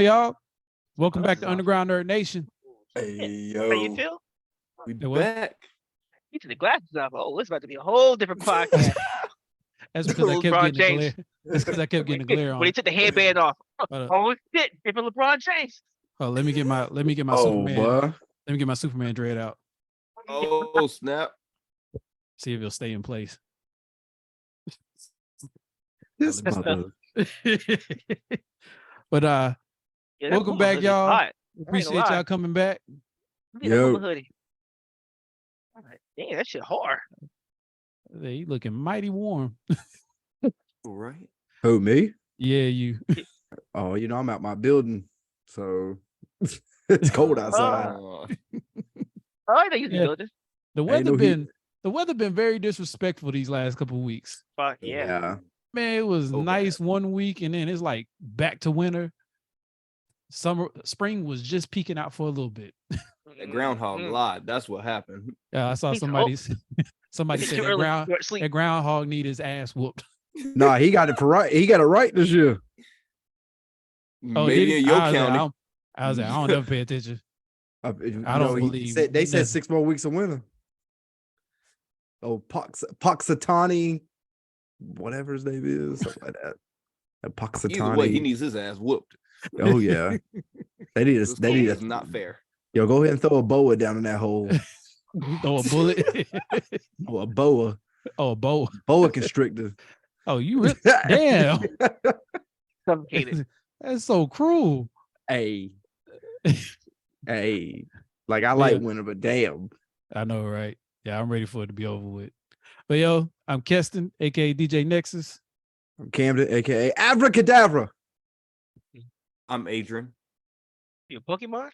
y'all. Welcome back to Underground Nerd Nation. Hey, How you yo. feel? We what? back. You took the glasses off. Oh, it's about to be a whole different podcast. That's because I kept LeBron getting the James. glare. That's because I kept getting the glare When on. he took the headband off. Hold up. Oh shit! Different LeBron James. Oh, let me get my Oh, Superman. boy. Let me get my Superman dread out. Oh, snap. See if it'll stay in place. This Let me mother. But Yeah, that welcome Puma back, hoodie is y'all. hot. Appreciate lie. y'all coming back. Look at that Yo. Puma hoodie. I'm like, damn, that shit hard. Hey, you looking mighty warm. All right. Who, me? Yeah, you. Oh, I'm out my building, so it's cold outside. Oh, I know you can Yeah. build this. The Ain't weather no heat. been very disrespectful these last couple of weeks. Fuck yeah. Man, it was Oh, nice 1 week, and then it's like back to winter. Spring was just peeking out for a little bit. That groundhog lied. That's what happened. Yeah, I saw He's somebody It's said too early. Go to sleep. that groundhog need his ass whooped. Nah, he got it for right. He got it right this year. Oh, Maybe did in he? your I was like, county. I was like, I don't ever pay attention. I don't believe they said nothing. 6 more weeks of winter. Oh, Poxitani, whatever his name is, something like that. Either way, he Poxitani. needs his ass whooped. Oh yeah, they need This us. They need is us. not fair. Yo, go ahead and throw a boa down in that hole. Throw a bullet. Oh, a boa. Oh, a bow. Boa constrictor. Oh, you really? Damn. Suffocated. That's so cruel. Hey, hey. Like I like winter, but damn. I know, right? Yeah, I'm ready for it to be over with. But yo, I'm Keston, aka DJ Nexus. I'm Camden, aka Abracadabra. I'm Adrian. You a Pokemon?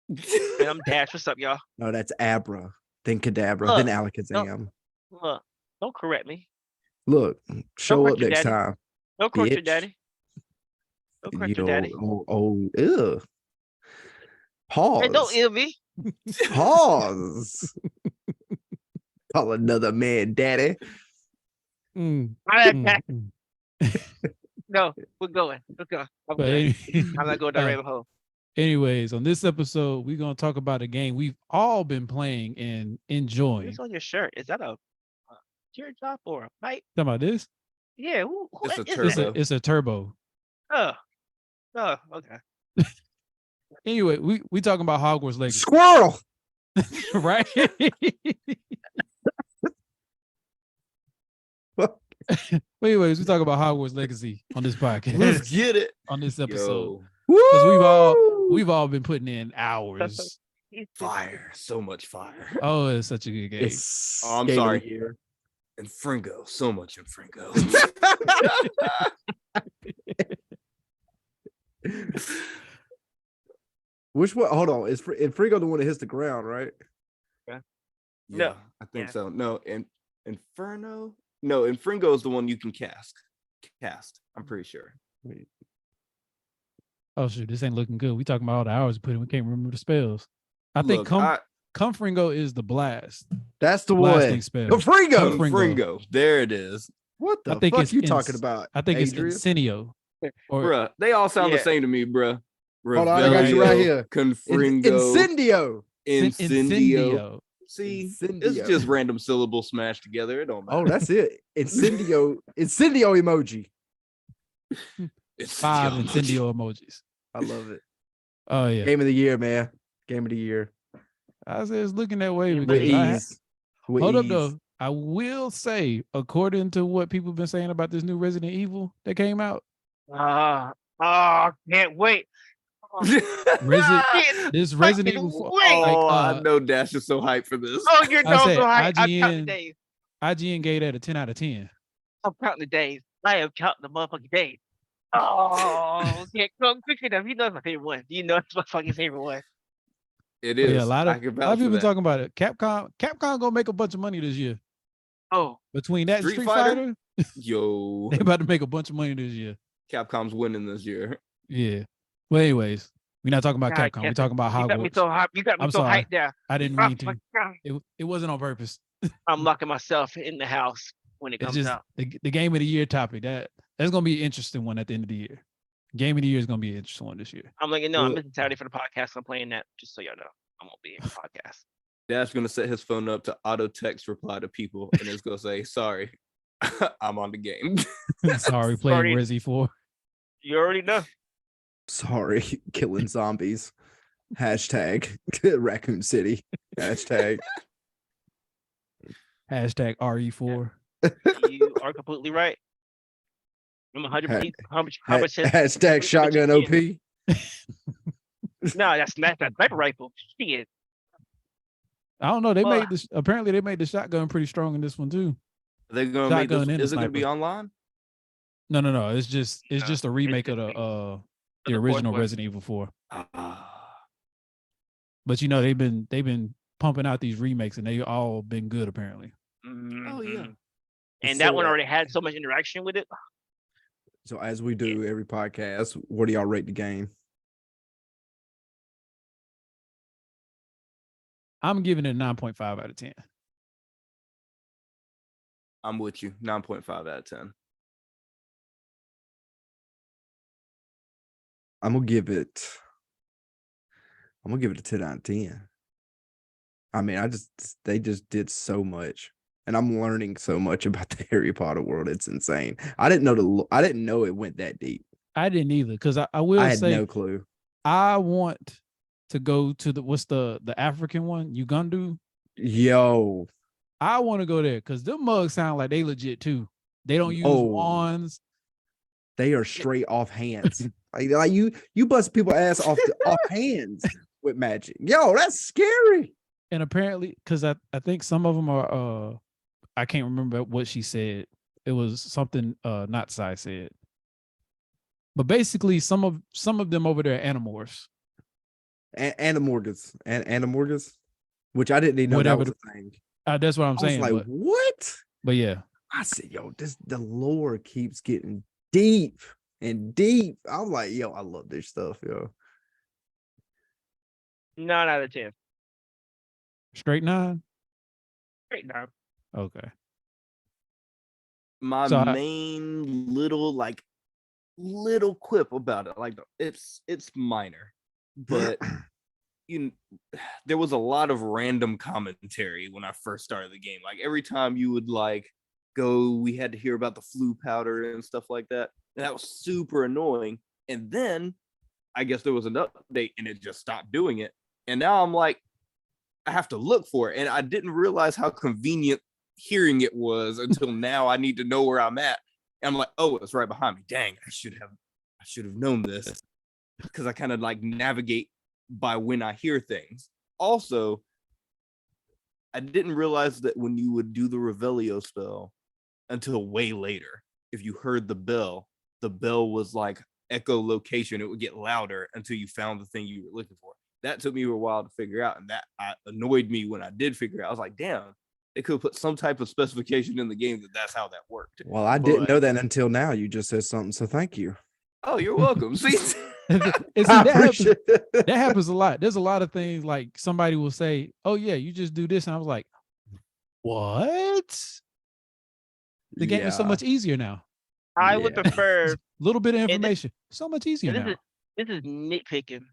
And I'm Dash. What's up, y'all? No, that's Abra. Then Cadabra. Look, Then Alakazam. Look, don't correct me. Look, show correct up your next daddy. time. Don't correct your Bitch. daddy. Don't correct your Yo, daddy. ew. Pause. Hey, don't ill me. Pause. Call another man daddy. Mm, I'm mm. No, we're going. I'm But good. I'm not going down rabbit hole. anyways, on this episode, we're gonna talk about a game we've all been playing and enjoying. What's on your shirt? Is that a teardrop or a pipe? Talking about this? Yeah, who It's a is turbo. that? It's a turbo. Oh, okay. Anyway, we talking about Hogwarts Legacy, Squirrel. right? But anyways, we talk about Hogwarts Legacy on this podcast. Let's get it. On this episode. Yo, Because we've all been putting in hours. fire. So much fire. Oh, it's such a good game. It's Oh, I'm game of sorry. the year. And Fringo. So much in Fringo. Which one? Hold on. Is Frigo the one that hits the ground, right? Yeah, I think Yeah. so. No, Inferno. No, Infringo is the one you can cast. I'm pretty sure. Wait. Oh shoot, this ain't looking good. We talking about all the hours we put in. We can't remember the spells. I think Comfringo is the blast. That's the Blasting one. spell. The Frigo. Fringo. Fringo. There it is. What the I think fuck it's you talking about? I think Adrian? it's Incendio. Or Bruh, they all sound Yeah. the same to me, bruh. Hold on, I got you right Revelio, here. Confringo, Incendio. Incendio. See, it's Incendio. just random syllables smashed together. It don't matter. Oh, that's it. Incendio emoji. It's 5 Incendio. Incendio emojis. I love it. Oh yeah. Game of the year, man. Game of the year. I said it's looking that way With With because ease. With hold up ease. though. I will say, according to what people have been saying about this new Resident Evil that came out, Can't wait. this Resident Evil Oh, like, I know Dash is so hyped for this. Oh, you're I so said high. I'm counting IGN the days. IGN gave that a 10 out of 10. I'm counting the days. I am counting the motherfucking days. Oh, can't come quick enough. You know it's my favorite one. You know it's my fucking favorite one. It But is. yeah, a lot I of can people vouch for been that. talking about it. Capcom gonna make a bunch of money this year. Oh, Between that and Street Street Fighter? Fighter, Yo, they about to make a bunch of money this year. Capcom's winning this year. Yeah. Well, anyways, we're not talking about God, Capcom. We're Kevin, talking about you got me Hogwarts. so hyped. You got me I'm so sorry. hyped now. I didn't Oh mean my to. God. It wasn't on purpose. I'm locking myself in the house when it It's comes just out. the game of the year topic. That's gonna be an interesting one at the end of the year. Game of the year is gonna be an interesting one this year. I'm like, no, I'm missing Saturday for the podcast. I'm playing that just so y'all know. I won't be in the podcast. Dad's gonna set his phone up to auto text reply to people, and it's gonna say, "Sorry, I'm on the game." Sorry, playing Resi 4. You already know. Sorry, killing zombies. Hashtag Raccoon City. Hashtag RE4. You are completely right. I'm 100%. Hashtag shotgun OP. No, that's not that sniper rifle. Shit. I don't know. They made this. Apparently, they made the shotgun pretty strong in this one too. They're gonna make this. Is it gonna be online? No. It's just a remake of the original Resident Evil 4. But you know they've been pumping out these remakes and they all been good apparently. Mm-hmm. Oh yeah. And that one already had so much interaction with it. So as we do every podcast, what do y'all rate the game? I'm giving it a 9.5 out of 10. I'm with you. 9.5 out of 10. I'm gonna give it a 10 out of 10. I mean, they just did so much, and I'm learning so much about the Harry Potter world. It's insane. I didn't know it went that deep. I didn't either because I had no clue. I want to go to what's the African one, Ugandu. Yo, I want to go there because them mugs sound like they legit too. They don't use wands. They are straight off hands. like you bust people ass off hands with magic. Yo, that's scary. And apparently, because I think some of them are I can't remember what she said. It was something not Sai said. But basically, some of them over there are Animorphs. Animorphs, which I didn't even know that was a thing. That's what I'm saying. I was like, what? But yeah. I said, yo, the lore keeps getting deep and deep. I'm like, yo, I love this stuff, yo. 9 out of 10. Straight 9? Straight 9. Okay. My main little quip about it, like it's minor, but there was a lot of random commentary when I first started the game. Like every time you would go, we had to hear about the flu powder and stuff like that. And that was super annoying. And then I guess there was an update and it just stopped doing it. And now I'm like, I have to look for it. And I didn't realize how convenient hearing it was until now. I need to know where I'm at. And I'm like, oh, it's right behind me. Dang, I should have known this. Because I kind of navigate by when I hear things. Also, I didn't realize that when you would do the Revelio spell until way later, if you heard the bell was like echolocation. It would get louder until you found the thing you were looking for. That took me a while to figure out, and that annoyed me when I did figure it out. I was like, damn, they could have put some type of specification in the game that's how that worked. Well, I didn't know that until now. You just said something, so thank you. Oh, you're welcome. See, that happens a lot. There's a lot of things like somebody will say, oh yeah, you just do this. And I was like, what? The game is so much easier now. I would prefer a little bit of information. So much easier now. This is nitpicking.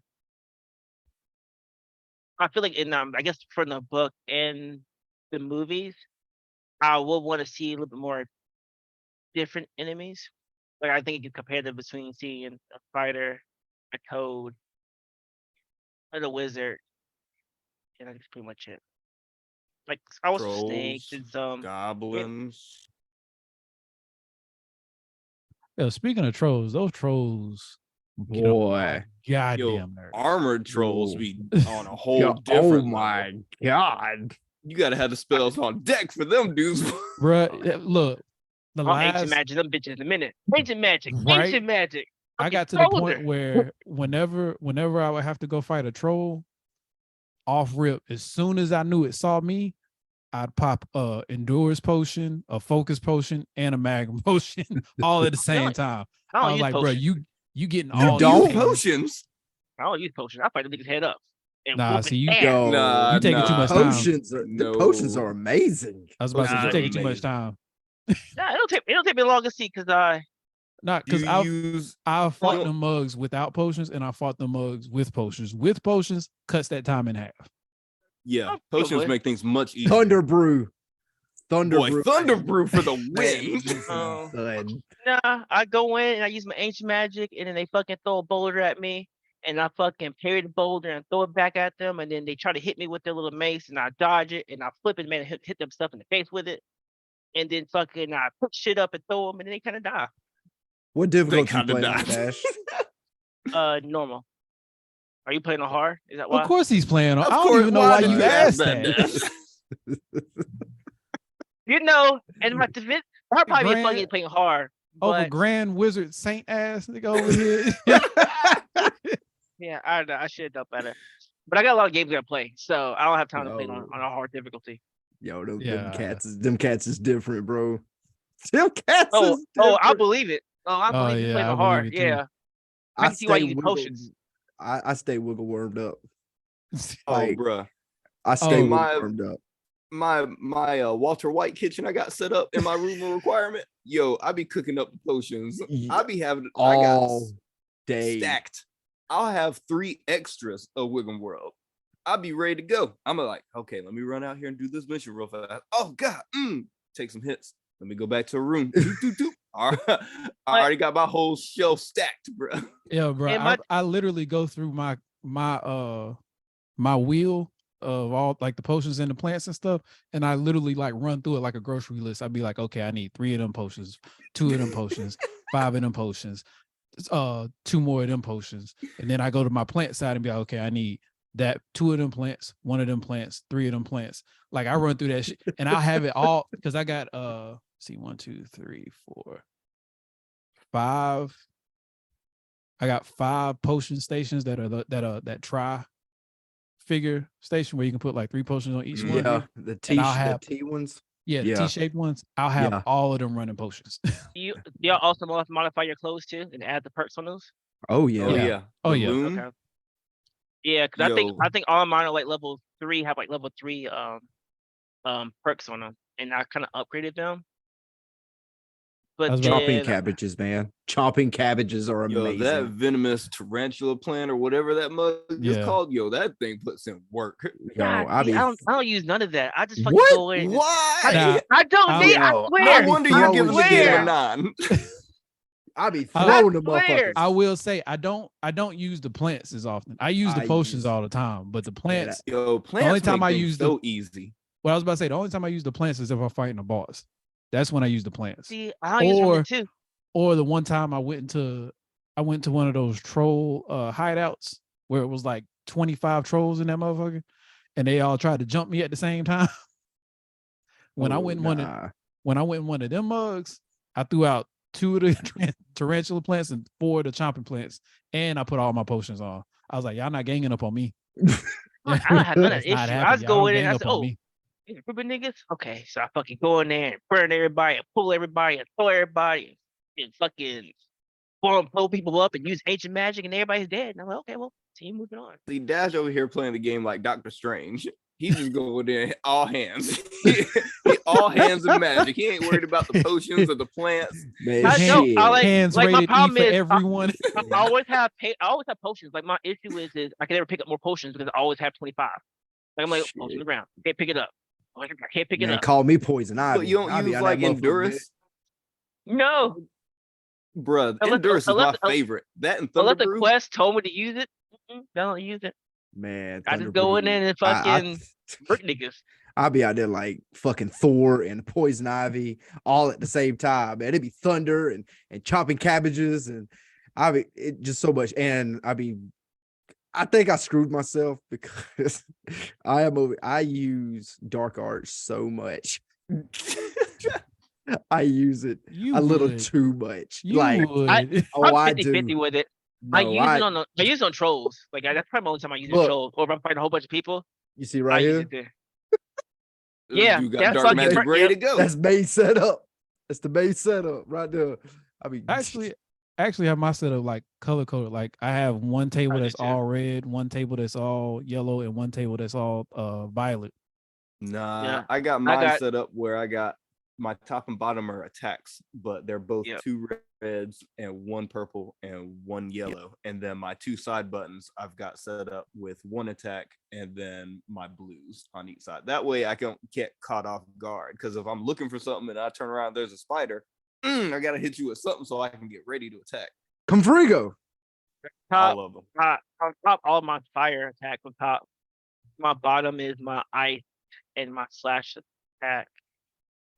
I feel like in I guess from the book and the movies, I would want to see a little bit more different enemies. Like I think it gets competitive between seeing a fighter, a toad, and a wizard. And that's pretty much it. Like I was snakes and some goblins. Yeah, speaking of trolls, those trolls, boy, goddamn nerds. Armored trolls be on a whole different. Oh my god! You gotta have the spells on deck for them dudes, bruh. Look, ancient magic, them bitches in a minute. Ancient magic, right? Ancient magic. I got to the point where whenever I would have to go fight a troll, off rip, as soon as I knew it saw me, I'd pop a endurance potion, a focus potion, and a magnum potion all at the same time. I was like, bro, you getting all these potions? I don't use potions. I fight the nigga's head up. Nah, see you go. You taking too much time. The potions are amazing. I was about to say you're taking too much time. Nah, it'll take me long to see because Not Do because you use? I've fought you the mugs without potions, and I fought the mugs with potions. With potions, cuts that time in half. Yeah, Oh, potions good. make things much easier. Thunder brew. Thunder Boy, brew. Thunder Brew for the Man, win. listen, Oh. son. Nah, I go in and I use my ancient magic, and then they fucking throw a boulder at me, and I fucking parry the boulder and throw it back at them, and then they try to hit me with their little mace, and I dodge it, and I flip it, man, and hit them stuff in the face with it, and then fucking I put shit up and throw them, and then they kind of die. What They difficulty you kind of playing on, died. Dash? Normal. Are you playing on hard? Is that Of why? course he's playing on. Of I don't course, even know why why did you you asked ask that, that. Dash? You know, and my defense, I'd probably be fucking Grand playing hard, over but Grand Wizard Saint ass nigga over here. yeah, I don't know. I should have done better. But I got a lot of games I play, so I don't have time to play it Yo. on a hard difficulty. Yo, them Yeah. cats is different, bro. Them cats Oh, is different. I believe it. Oh, I Oh, believe you yeah, playing I on believe hard. it too. Yeah, I can see why you use wiggle- potions. I stay wiggle wormed up. Oh, Like, bruh. I stay Oh. wiggle My- wormed up. My Walter White kitchen I got set up in my room of requirement. Yo, I be cooking up the potions. I be having I got All day. stacked. I'll have 3 extras of Wiggum World. I'll be ready to go. I'm like, okay, let me run out here and do this mission real fast. Oh God, take some hits. Let me go back to a room. Doop, doop, doop. All right. I already got my whole shelf stacked, bro. Yeah, bro. And my- I literally go through my wheel of all like the potions and the plants and stuff, and I literally like run through it like a grocery list. I'd be like, okay, I need 3 of them potions, 2 of them potions, 5 of them potions, 2 more of them potions, and then I go to my plant side and be like, okay, I need that 2 of them plants, 1 of them plants, 3 of them plants. Like I run through that shit, and I'll have it all because I got see 1, 2, 3, 4, 5. I got 5 potion stations that try figure station where you can put like 3 potions on each one. Yeah, the And I'll have- T ones. Yeah, the Yeah. T-shaped ones. I'll have Yeah. all of them running potions. Do y'all also modify your clothes too and add the perks on those? Oh yeah. Oh Yeah. yeah. Oh, The yeah. loom. Okay. Yeah, because Yo. I think all mine are like level 3, have like level 3 perks on them, and I kind of upgraded them. But That's about- Chopping then, cabbages, man. Chopping cabbages are Yo, amazing. that venomous tarantula plant or whatever that mug is Yeah. called, yo, that thing puts in work. Yo, God, I see, be I don't use none of that. I just fucking What? go in. and- Why? Nah, I don't I'll- need. I Yo, swear. No wonder you're I giving the game swear. a 9. I be I throwing them swear. motherfuckers. I will say I don't use the plants as often. I use the I potions use- all the time, but the plants. Yo, plants only time make I things use so easy. What I was about to say, the only time I use the plants is if I'm fighting a boss. That's when I use the plants. See, I don't use them Or- too. Or the one time I went to one of those troll hideouts where it was like 25 trolls in that motherfucker, and they all tried to jump me at the same time. When I Oh, went in one nah. of them mugs, I threw out 2 of the tarantula plants and 4 of the chomping plants, and I put all my potions on. I was like, y'all not ganging up on me. I don't have none of It's that issue. not I happening. just Y'all go don't in and gang I up say, on oh, me. these group of niggas? Okay, so I fucking go in there and burn everybody and pull everybody and throw everybody and fucking blow people up and use ancient magic and everybody's dead. And I'm like, okay, well, team moving on. See, Dash over here playing the game like Doctor Strange. He's just going there all hands. he all hands and magic. He ain't worried about the potions or the plants. Man, I know, shit. I like- Hands my rated E problem for is, everyone. I always have potions. Like my issue is I can never pick up more potions because I always have 25. Like I'm like, potion on Shit. the ground. Can't pick it up. I can't pick it Man, up. call me poison ivy. But you don't I be use on like that motherfucker, Endurance? No, Bruh, Unless- Endurance is unless- my favorite. That and unless Thunder the Brew. quest told me to use it, I don't use it. Man, I Thunder just go in Brew. there and fucking brick niggas. I'll be out there like fucking Thor and Poison Ivy all at the same time. Man, it'd be thunder and chopping cabbages and it just so much. And I think I screwed myself because I use dark arts so much. I use it You a little would. too much. You like, would. I'm I 50-50 do. with it. No, I use it on trolls. Like that's probably the only time I use it on Look. trolls. Or if I'm fighting a whole bunch of people, you see I right use here? it there. This Yeah, dude got that's dark fucking magic per- ready yep. to go. That's main setup. That's the main setup right there. I actually have my setup like color coded. Like I have one table I do that's too. all red, one table that's all yellow, and one table that's all violet. Nah, Yeah. I got mine got- set up where I got my top and bottom are attacks, but they're both Yep. 2 reds and 1 purple and 1 yellow. And then my 2 side buttons I've got set up with 1 attack and then my blues on each side. That way I don't get caught off guard. Because if I'm looking for something and I turn around, there's a spider, I gotta hit you with something so I can get ready to attack. Confrigo. Top, All of them. on top, all my fire attack on top. My bottom is my ice and my slash attack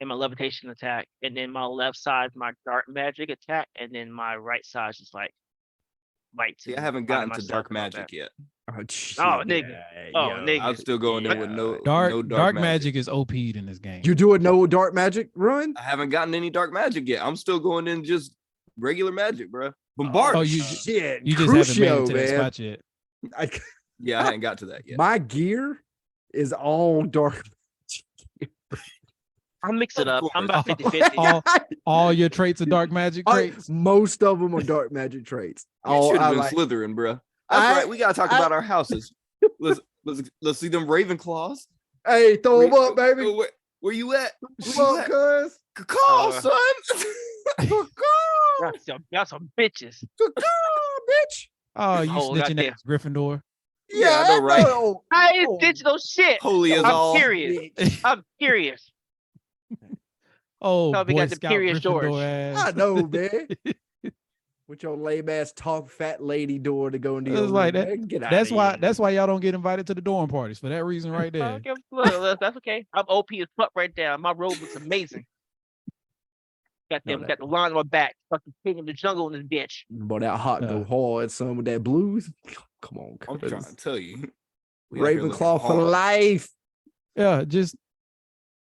and my levitation attack. And then my left side is my dark magic attack. And then my right side is like light. See, I haven't gotten to dark magic yet. Oh, shit. nigga. Oh, nigga. I'm still going in with no Dark dark magic is OP'd in this game. You do a no dark magic run? I haven't gotten any dark magic yet. I'm still going in just regular magic, bro. Bombard. Oh, you Shit. you just haven't made it Crucio, to that man. spot yet. I, Yeah, I hadn't got to that yet. my gear is all dark. I'll mix it Of up. I'm course. about 50-50. All your traits are dark magic traits. Most of them are dark magic traits. You should have been like, Slytherin, bro. That's I- right. We gotta talk about our houses. Let's see them Ravenclaws. hey, throw them up, baby. Where you at? Come on, cuz. Call, Uh, son. Y'all some bitches. Bitch. Oh, you Oh, snitching goddamn. ass Gryffindor. Yeah, I know, right? know. I ain't Oh, digital shit. Holy as I'm all. curious. I'm curious. Oh, Probably Boy got the Scout Curious Gryffindor George. ass. I know, man. With your lame ass talk fat lady door to go into It's your like room, that- man. Get That's outta why. here. That's why y'all don't get invited to the dorm parties for that reason right there. Okay, look, that's okay. I'm OP as fuck right there. My robe looks amazing. Got them, No, got the line on my back. Fucking king of the jungle in this bitch. But that hot go hard, son, with that blues. Come on, I'm cuz. trying to tell you. We out here looking Ravenclaw for hard. life. Yeah, just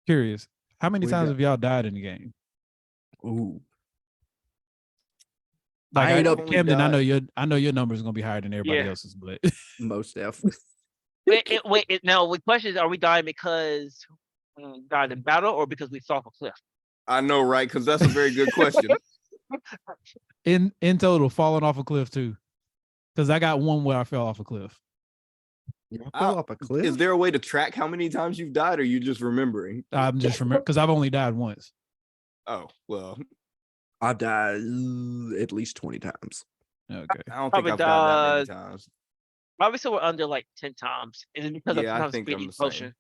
curious. How many We times got- have y'all died in the game? Ooh. Like, I ain't up- Camden. I died. know your number is gonna be higher than everybody Yeah. else's, but Most definitely. Now, the question is, are we dying because we died in battle or because we fell off a cliff? I know, right? Because that's a very good question. in total, falling off a cliff too. Because I got one where I fell off a cliff. You fell off a cliff? Is there a way to track how many times you've died, or you just remembering? I'm just remember because I've only died once. Oh well, I've died at least 20 times. Okay. I don't Probably think I've died that died- many times. Obviously, we're under like 10 times. Is it because Yeah, I sometimes think we I'm need the same. potion?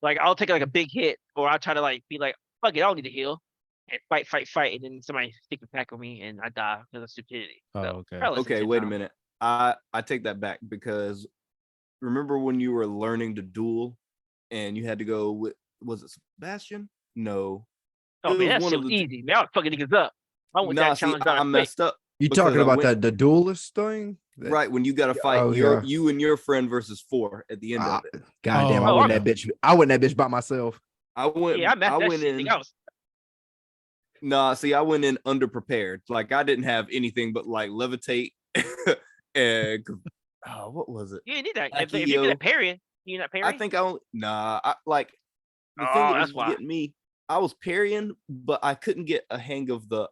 Like, I'll take like a big hit, or I'll try to like be like, fuck it, I don't need to heal. And fight, and then somebody stick attack on me and I die because of stupidity. Oh, So, okay. probably less than Okay, 10 wait a times. minute. I take that back because remember when you were learning to duel and you had to go with, was it Sebastian? No. Oh It man, was that one shit of was the easy. Man, I was fucking niggas up. I went Nah, that see, challenge I done quick. messed up. You Because talking I about went- the duelist thing? That- Right, when you got to fight Oh, yeah. you and your friend versus 4 at the end Ah, of it. goddamn, Oh, I went okay. that bitch. I went that bitch by myself. I went Yeah, I messed I that went shit. in Nigga, I was Nah, see, I went in underprepared. Like I didn't have anything but like levitate and what was it? you didn't need that. If you're good at Accio. parrying, you not parrying. I think I only like the thing Oh, that that's was why. getting me. I was parrying, but I couldn't get a hang of the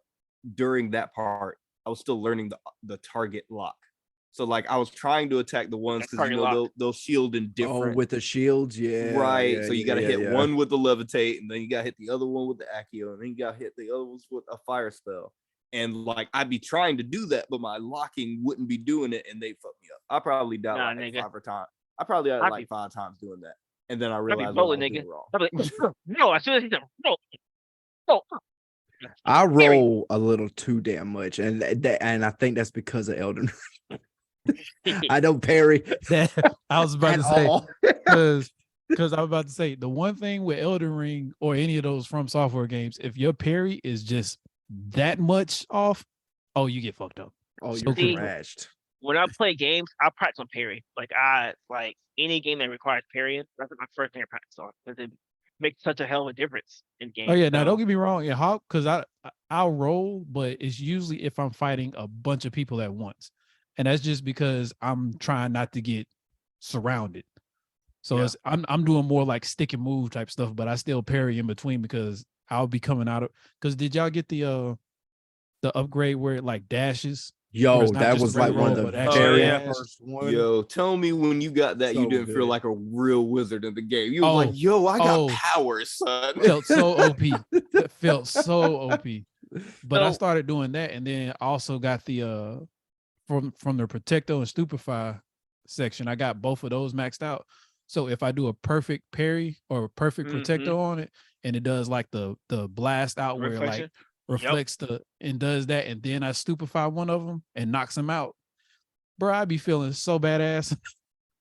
during that part. I was still learning the target lock. So like I was trying to attack the ones because target lock. they'll shield in Oh, different. with the shields, yeah. Right, yeah, so you got to yeah, hit yeah. one with the levitate, and then you got to hit the other one with the accio, and then you got to hit the other ones with a fire spell. And like I'd be trying to do that, but my locking wouldn't be doing it, and they fucked me up. I probably died Nah, like nigga. 5 times. I probably died I'd like be- 5 times doing that, and then I I'd be realized what I bowling, was nigga. doing wrong. I'd be like, no, as soon as he's done, no. I roll a little too damn much, and I think that's because of Elden. I don't parry That I was about at to say all. because I was about to say the one thing with Elden Ring or any of those From Software games, if your parry is just that much off, oh, you get fucked up. Oh, So you're quick. crashed. When I play games, I practice on parry. Like any game that requires parrying, that's my first thing I practice on because it makes such a hell of a difference in games. Oh yeah, now So, don't get me wrong, yeah, how because I'll roll, but it's usually if I'm fighting a bunch of people at once, and that's just because I'm trying not to get surrounded. So Yeah. it's I'm doing more like stick and move type stuff, but I still parry in between because I'll be coming out of. Because did y'all get the upgrade where it like dashes? Yo, it's not that just was a like regular one of roll, the but actually very yeah. first one. Yo, tell me when you got that, you So didn't feel good. like a real wizard in the game. You was like, Oh, yo, I got oh. powers, son. felt so OP. It felt so OP. But I So- started doing that, and then I also got the from the Protecto and Stupefy section. I got both of those maxed out. So if I do a perfect parry or a perfect Protecto on it, and it does like the blast out where it like Reflection. reflects and does that, and then I stupefy one of them and knocks them out, bro, I be feeling so badass.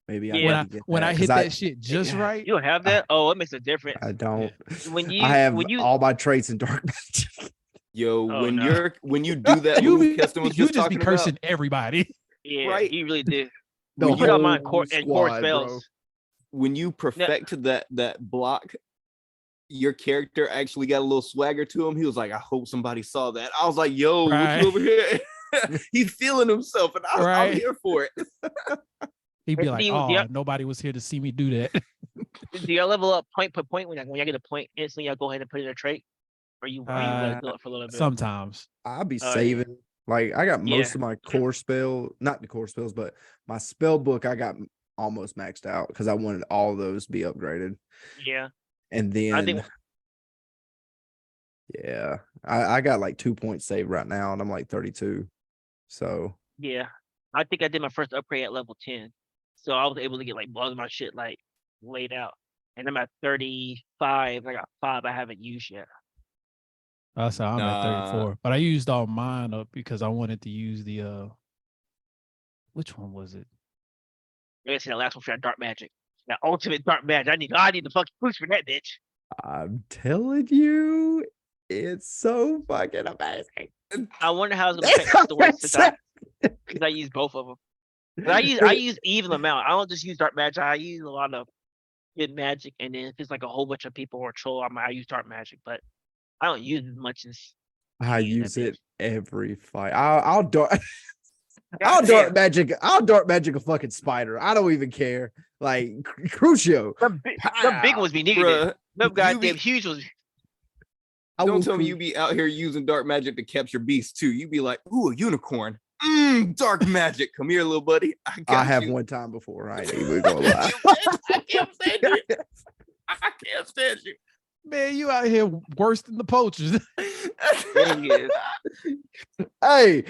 Maybe I Yeah. need to get when that, I 'cause hit that shit just right. You don't have that? Oh, it makes a difference. I don't. When you I have when you all my traits in dark magic. Yo, Oh, when no. you do that You move Keston was you just just be talking cursing about, everybody. yeah, right? you really do. The When Put on mine whole core and core squad, spells. bro. when you perfect that block, your character actually got a little swagger to him. He was like, I hope somebody saw that. I was like, yo, what Right. you over here? He's feeling himself, and I'm Right. here for it. He'd be And like, see, "Oh, yeah. nobody was here to see me do that." Do y'all level up point per point when y'all get a point instantly? Y'all go ahead and put in a trait, or you let it go up for a little bit. Sometimes. I'll be Oh, yeah. saving. Like I got most Yeah. of my core spell, not the core spells, but my spell book I got almost maxed out because I wanted all of those to be upgraded. Yeah, And then I think yeah, I got like 2 points saved right now, and I'm like 32. So yeah, I think I did my first upgrade at level 10, so I was able to get like all of my shit like laid out, and I'm at 35. I got 5 I haven't used yet. That's how I'm at 34. But I used all mine up because I wanted to use the which one was it? Like I said, the last one for that dark magic, that ultimate dark magic. I need the fucking boost for that bitch. I'm telling you, it's so fucking amazing. I wonder how it's gonna affect the story because I use both of them. But I use even amount. I don't just use dark magic. I use a lot of good magic, and then if it's like a whole bunch of people or troll, I use dark magic. But I don't use as much as I you use that it bitch. every fight. I'll dark I'll God dark damn. magic. I'll dark magic a fucking spider. I don't even care. Like Crucio. The big ones be needed. Bruh, The you goddamn be- huge ones. I Don't will tell me cru- you be out here using dark magic to capture beasts too. You be like, ooh, a unicorn. Dark magic. Come here, little buddy. I have you. one time before. I ain't even gonna lie. I can't stand you. I can't stand you. Man, you out here worse than the poachers. There he is. Hey,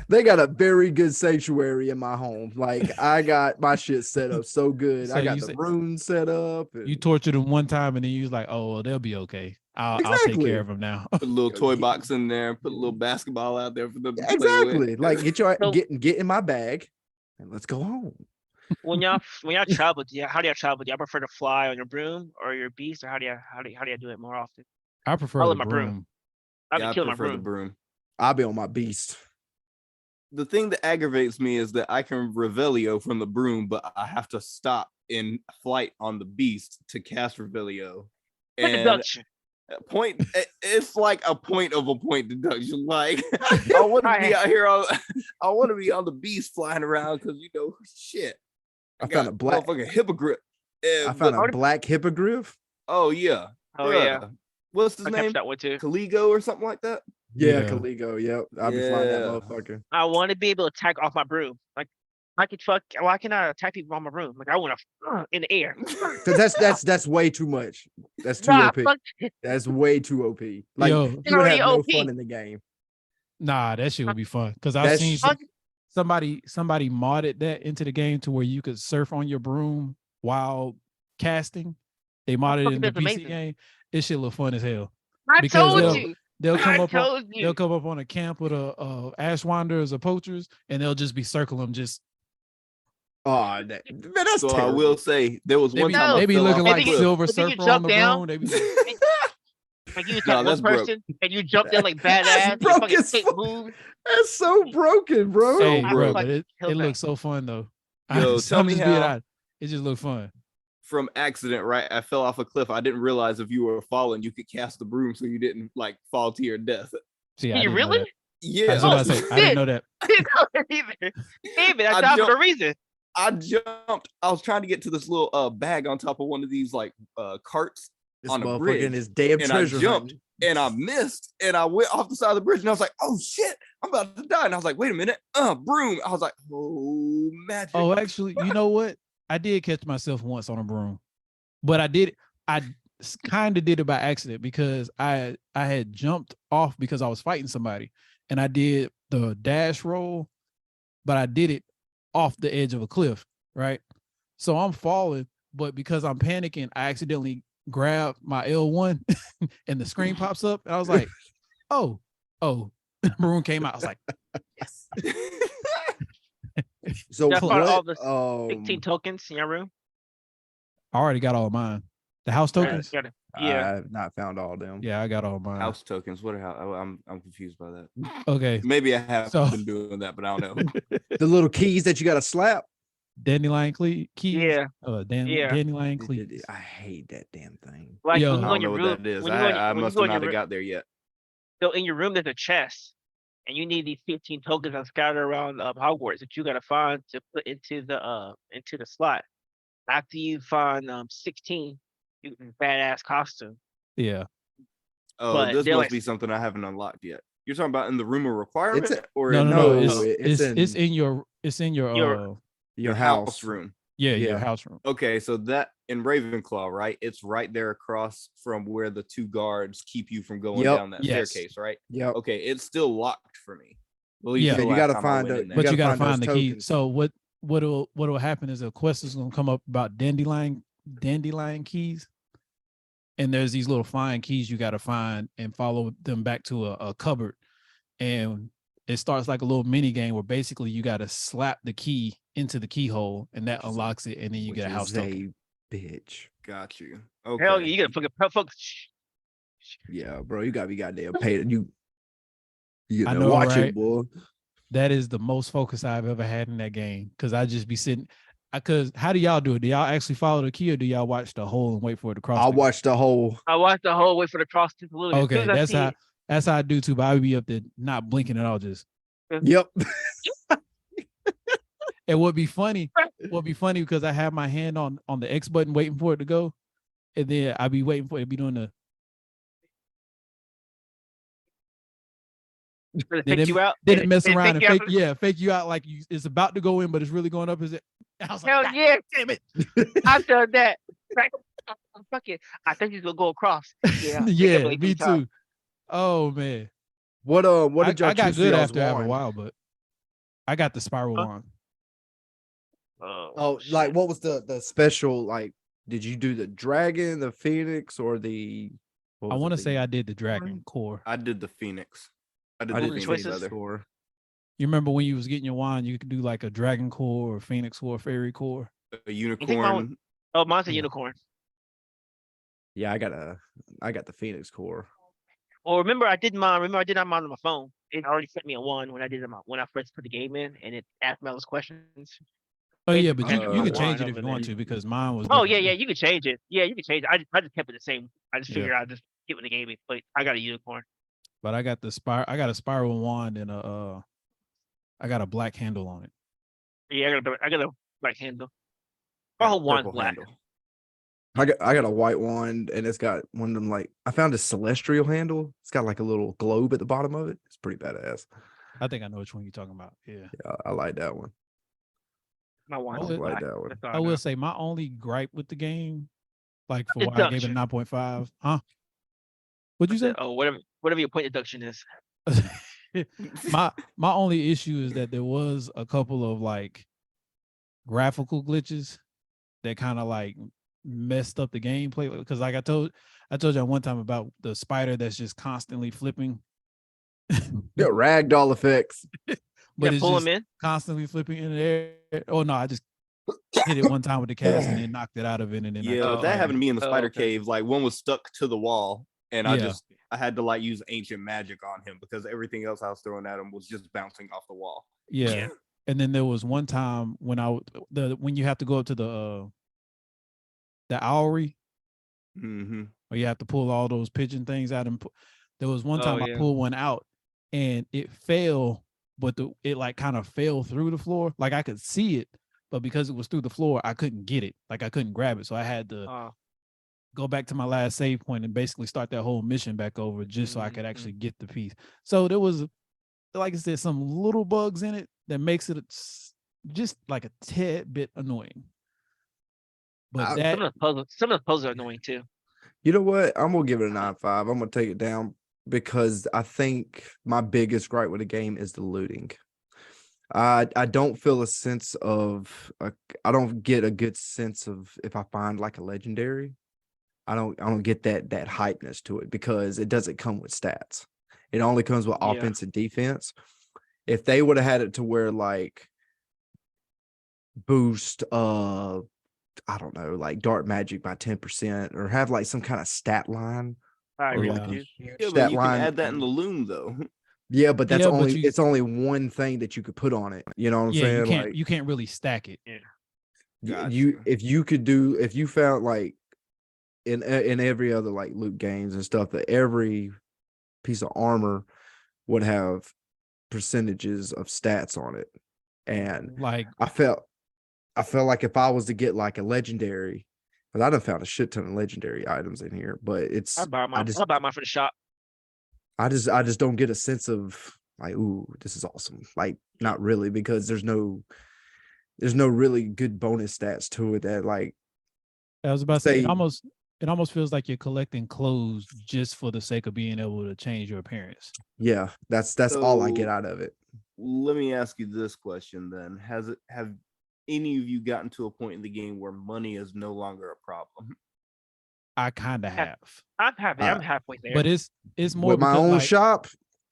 they got a very good sanctuary in my home. Like I got my shit set up so good. So I got you the say- runes set up. You and- tortured them one time and then you was like, "Oh, well, they'll be okay. I'll take Exactly. care of them now." Put a little Yo, toy he- box in there. Put a little basketball out there for them to play Exactly. with. Like get So- get in my bag and let's go home. When y'all travel, how do y'all travel? Do y'all prefer to fly on your broom or your beast, or how do you do it more often? I prefer I the love my broom. broom. I've Yeah, been I killing my prefer broom. the broom. I'll be on my beast. The thing that aggravates me is that I can Revelio from the broom, but I have to stop in flight on the beast to cast Revelio. Good And deduction. it's like a point deduction. Like I want to be out here on, I want to be on the beast flying around because shit. I found a black. motherfucking hippogriff. I found a black hippogriff. Oh yeah. Oh yeah, What's his I name? captured that one too. Caligo or something like that. Yeah, Yeah. Caligo. Yep, I'll be flying that Yeah. motherfucker. I want to be able to attack off my broom. Like I could fuck. Why can't I attack people on my broom? Like I want to in the air. Because that's way too much. That's too Nah, OP. fuck. That's way too OP. Like Yo. you would have already no OP. fun in the game. Nah, that shit would be fun. Because I've That's- seen Fuck. somebody modded that into the game to where you could surf on your broom while casting. They modded it in the That's PC amazing. game. This shit look fun as hell. I Because told they'll- you. They'll come I up on told you. they'll come up on a camp with a Ashwanders or poachers, and they'll just be circling them. Just Oh, man, that's So I terrible. will say there was they one be, time I they be fell looking off like a cliff. Silver If you Surfer on jump the down- broom. They be Like you attack Nah, one that's broke. person and you jump in like That's badass. And you broke fucking as take fuck. moves. That's so broken, bro. hey, I bro, fucking but it killed that. looks so fun though. Yo, I'm tell me just being how- honest. It just looked fun. From accident, right? I fell off a cliff. I didn't realize if you were falling, you could cast the broom so you didn't like fall to your death. See, Did I you didn't know really? that. Yeah, That's what I Oh, say. I shit. didn't know that. I didn't know that either. Damn it, I I died for jumped- no reason. I jumped. I was trying to get to this little bag on top of one of these like carts, This on a motherfucker bridge, and his damn and I treasure jumped. hunting. and I missed, and I went off the side of the bridge, and I was like, "Oh shit!" I'm about to die. And I was like, wait a minute, broom. I was like, oh, magic. Oh, actually, you know what? I did catch myself once on a broom, but I kind of did it by accident because I had jumped off because I was fighting somebody, and I did the dash roll, but I did it off the edge of a cliff, right? So I'm falling, but because I'm panicking, I accidentally grab my L1 and the screen pops up, and I was like, oh, broom came out. I was like, yes. So Y'all found all what? the 16 tokens in your room? I already got all of mine. The house tokens? Got it. I Yeah. have not found all of them. Yeah, I got all mine. House tokens. What are I'm confused by that. Okay. Maybe I have So- been doing that, but I don't know. The little keys that you got to slap. Dandelion keys. Yeah. Yeah. Dandelion keys. I hate that damn thing. Like Yo. when you I go don't in your know room, what that is. when you go in- I when you must go have in your not room- got there yet. So in your room, there's a chest, and you need these 15 tokens that are scattered around Hogwarts that you gotta find to put into the slot. After you find 16, you get a badass costume. Yeah. Oh, But this they're must like- be something I haven't unlocked yet. You're talking about in the room of requirement, or No, in no, no. No, It's in your Your house house room? your Yeah. house room. Okay, so that in Ravenclaw, right? It's right there across from where the two guards keep you from going Yep. down that Yes. staircase, right? Yep. Okay, it's still locked for me. At least Yeah. the You last gotta time I find went a- in there. But you gotta those find the key. tokens. So what'll happen is a quest is gonna come up about dandelion keys. And there's these little fine keys you gotta find and follow them back to a cupboard. And it starts like a little mini game where basically you gotta slap the key into the keyhole and that unlocks it, and then you which get a house is token. a bitch. Got you. Okay. Hell, you gotta focus. Yeah, bro, you gotta be goddamn paid. You I gotta know, watch right? it, boy. That is the most focus I've ever had in that game. Cause I just be sitting. Cause how do y'all do it? Do y'all actually follow the key or do y'all watch the hole and wait for it to cross? I'll the- watch the whole. I watched the whole way for the cross just a little bit. As soon Okay, as I that's see how it, that's how I do too. But I would be up there not blinking at all. Just Yep. it would be funny. Would be funny because I have my hand on the X button waiting for it to go, and then I'd be waiting for it to be doing the. Does it Then fake you out? Then it mess Did it around and you out? fake you out like it's about to go in, but it's really going up. Is it? I was like, Hell God yeah! damn it! I've done that. Right? Fuck it. I think he's gonna go across. Yeah. it Yeah, definitely me took time. too. Oh man, What did y'all I got choose for good y'all's after a wand? while, but I got the spiral Huh? wand. Oh, like what was the special? Like, did you do the dragon, the phoenix, or the? I want to say I did the dragon core. I did the Phoenix. I did I the did the Phoenix choices. leather. Or You remember when you was getting your wand, you could do like a dragon core or phoenix core, fairy core. A mine unicorn. Oh, mine's a Yeah. unicorn. yeah, I got the phoenix core. Or remember, I did mine. Remember, I did mine on my phone. It already sent me a one when I did it when I first put the game in, and it asked me all those questions. Oh It yeah, but you depends can on change it wand if you over want there. to because mine was. Oh different. yeah, you can change it. Yeah, you can change it. I just kept it the same. I just Yeah. figured I'd just get with the game, but I got a unicorn. But I got I got a spiral wand and I got a black handle on it. Yeah, I got a black handle. My whole wand's Purple black. handle. I got a white wand, and it's got one of them. Like, I found a celestial handle. It's got like a little globe at the bottom of it. It's pretty badass. I think I know which one you're talking about. Yeah. Yeah, I like that one. My wand's would- black. like that one. That's all I know. will say my only gripe with the game, like for why I gave it Deduction. 9.5. Huh? What'd you say? Oh, whatever your point deduction is. my only issue is that there was a couple of like graphical glitches that kind of like messed up the gameplay because like I told you one time about the spider that's just constantly flipping Yeah, ragdoll effects. but Yeah, it's pull just him in. constantly flipping in the air. Oh no, I just hit it one time with the cast and then knocked it out of it and then I Yeah, kept but that fighting happened to it. me in the Oh, spider okay. cave. Like one was stuck to the wall, and Yeah. I had to like use ancient magic on him because everything else I was throwing at him was just bouncing off the wall. Yeah. And then there was one time when when you have to go up to the owry Mm-hmm. where you have to pull all those pigeon things out and there was one Oh, time I yeah. pulled one out and it fell, but it like kind of fell through the floor. Like I could see it, but because it was through the floor, I couldn't get it. Like I couldn't grab it. So I had to go back to my last save point and basically start that whole mission back over just so I could actually get the piece. So there was like I said, some little bugs in it that makes it just like a tad bit annoying. But that Some of the puzzles are annoying too. You know what? I'm gonna give it a 9.5. I'm gonna take it down because I think my biggest gripe with the game is the looting. I don't feel a sense of I don't get a good sense of if I find like a legendary. I don't get that hypeness to it because it doesn't come with stats. It only comes with Yeah. offense and defense. If they would have had it to where like boost I don't know, like dark magic by 10% or have like some kind of stat line I or agree like with a you. huge Yeah, but stat you can line. add that in the loom though. Yeah, but that's Yeah, but only it's only one thing that you could put on it. You know what I'm yeah, saying? Like you can't really stack it. you Gotcha. if you found like in every other like loot games and stuff that every piece of armor would have percentages of stats on it. And Like I felt like if I was to get like a legendary, because I done found a shit ton of legendary items in here, but I buy mine. I buy mine for the shop. I just don't get a sense of like, ooh, this is awesome. Like, not really, because there's no really good bonus stats to it that like I was about to say, say, it almost feels like you're collecting clothes just for the sake of being able to change your appearance. yeah, that's all I get So- out of it. Let me ask you this question then. Have any of you gotten to a point in the game where money is no longer a problem? I kind of have, I'm happy. I'm halfway there. but it's more With my because own like shop,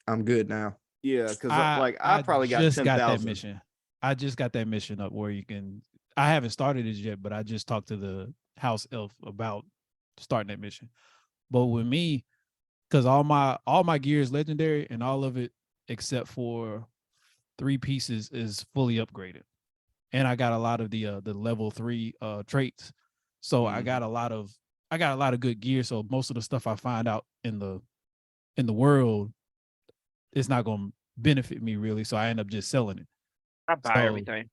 I'm good now. Yeah, because I like I probably got just got that 10,000. mission. I just got that mission up where you can. I haven't started it yet, but I just talked to the house elf about starting that mission. But with me, because all my gear is legendary, and all of it except for 3 pieces is fully upgraded, and I got a lot of the level 3 traits. So I got a lot of good gear. So most of the stuff I find out in the world, it's not going to benefit me really. So I end up just selling it. I buy So everything.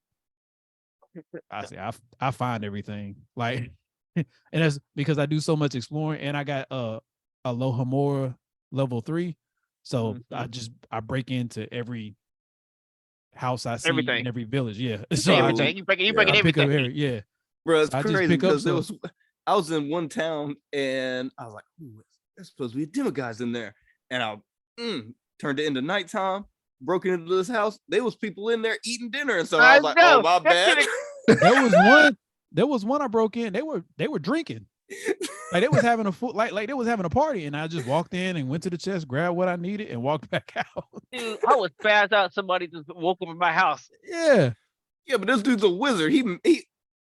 I say I find everything like, and that's because I do so much exploring, and I got a Lohamora level 3. So I break into every house I see in Everything. every village. Yeah. You So say I everything. just, You breaking I pick up everything. yeah. Bro, it's So I just crazy pick up because stuff. I was in one town and I was like, ooh, there's supposed to be a demo guys in there. And I turned it into nighttime, broke into this house. There was people in there eating dinner. And so I was like, oh, my bad. There was one I broke in. They were drinking. Like they was having like they was having a party, and I just walked in and went to the chest, grabbed what I needed, and walked back out. Dude, I was spazzed out. Somebody just woke up in my house. Yeah. Yeah, but this dude's a wizard. He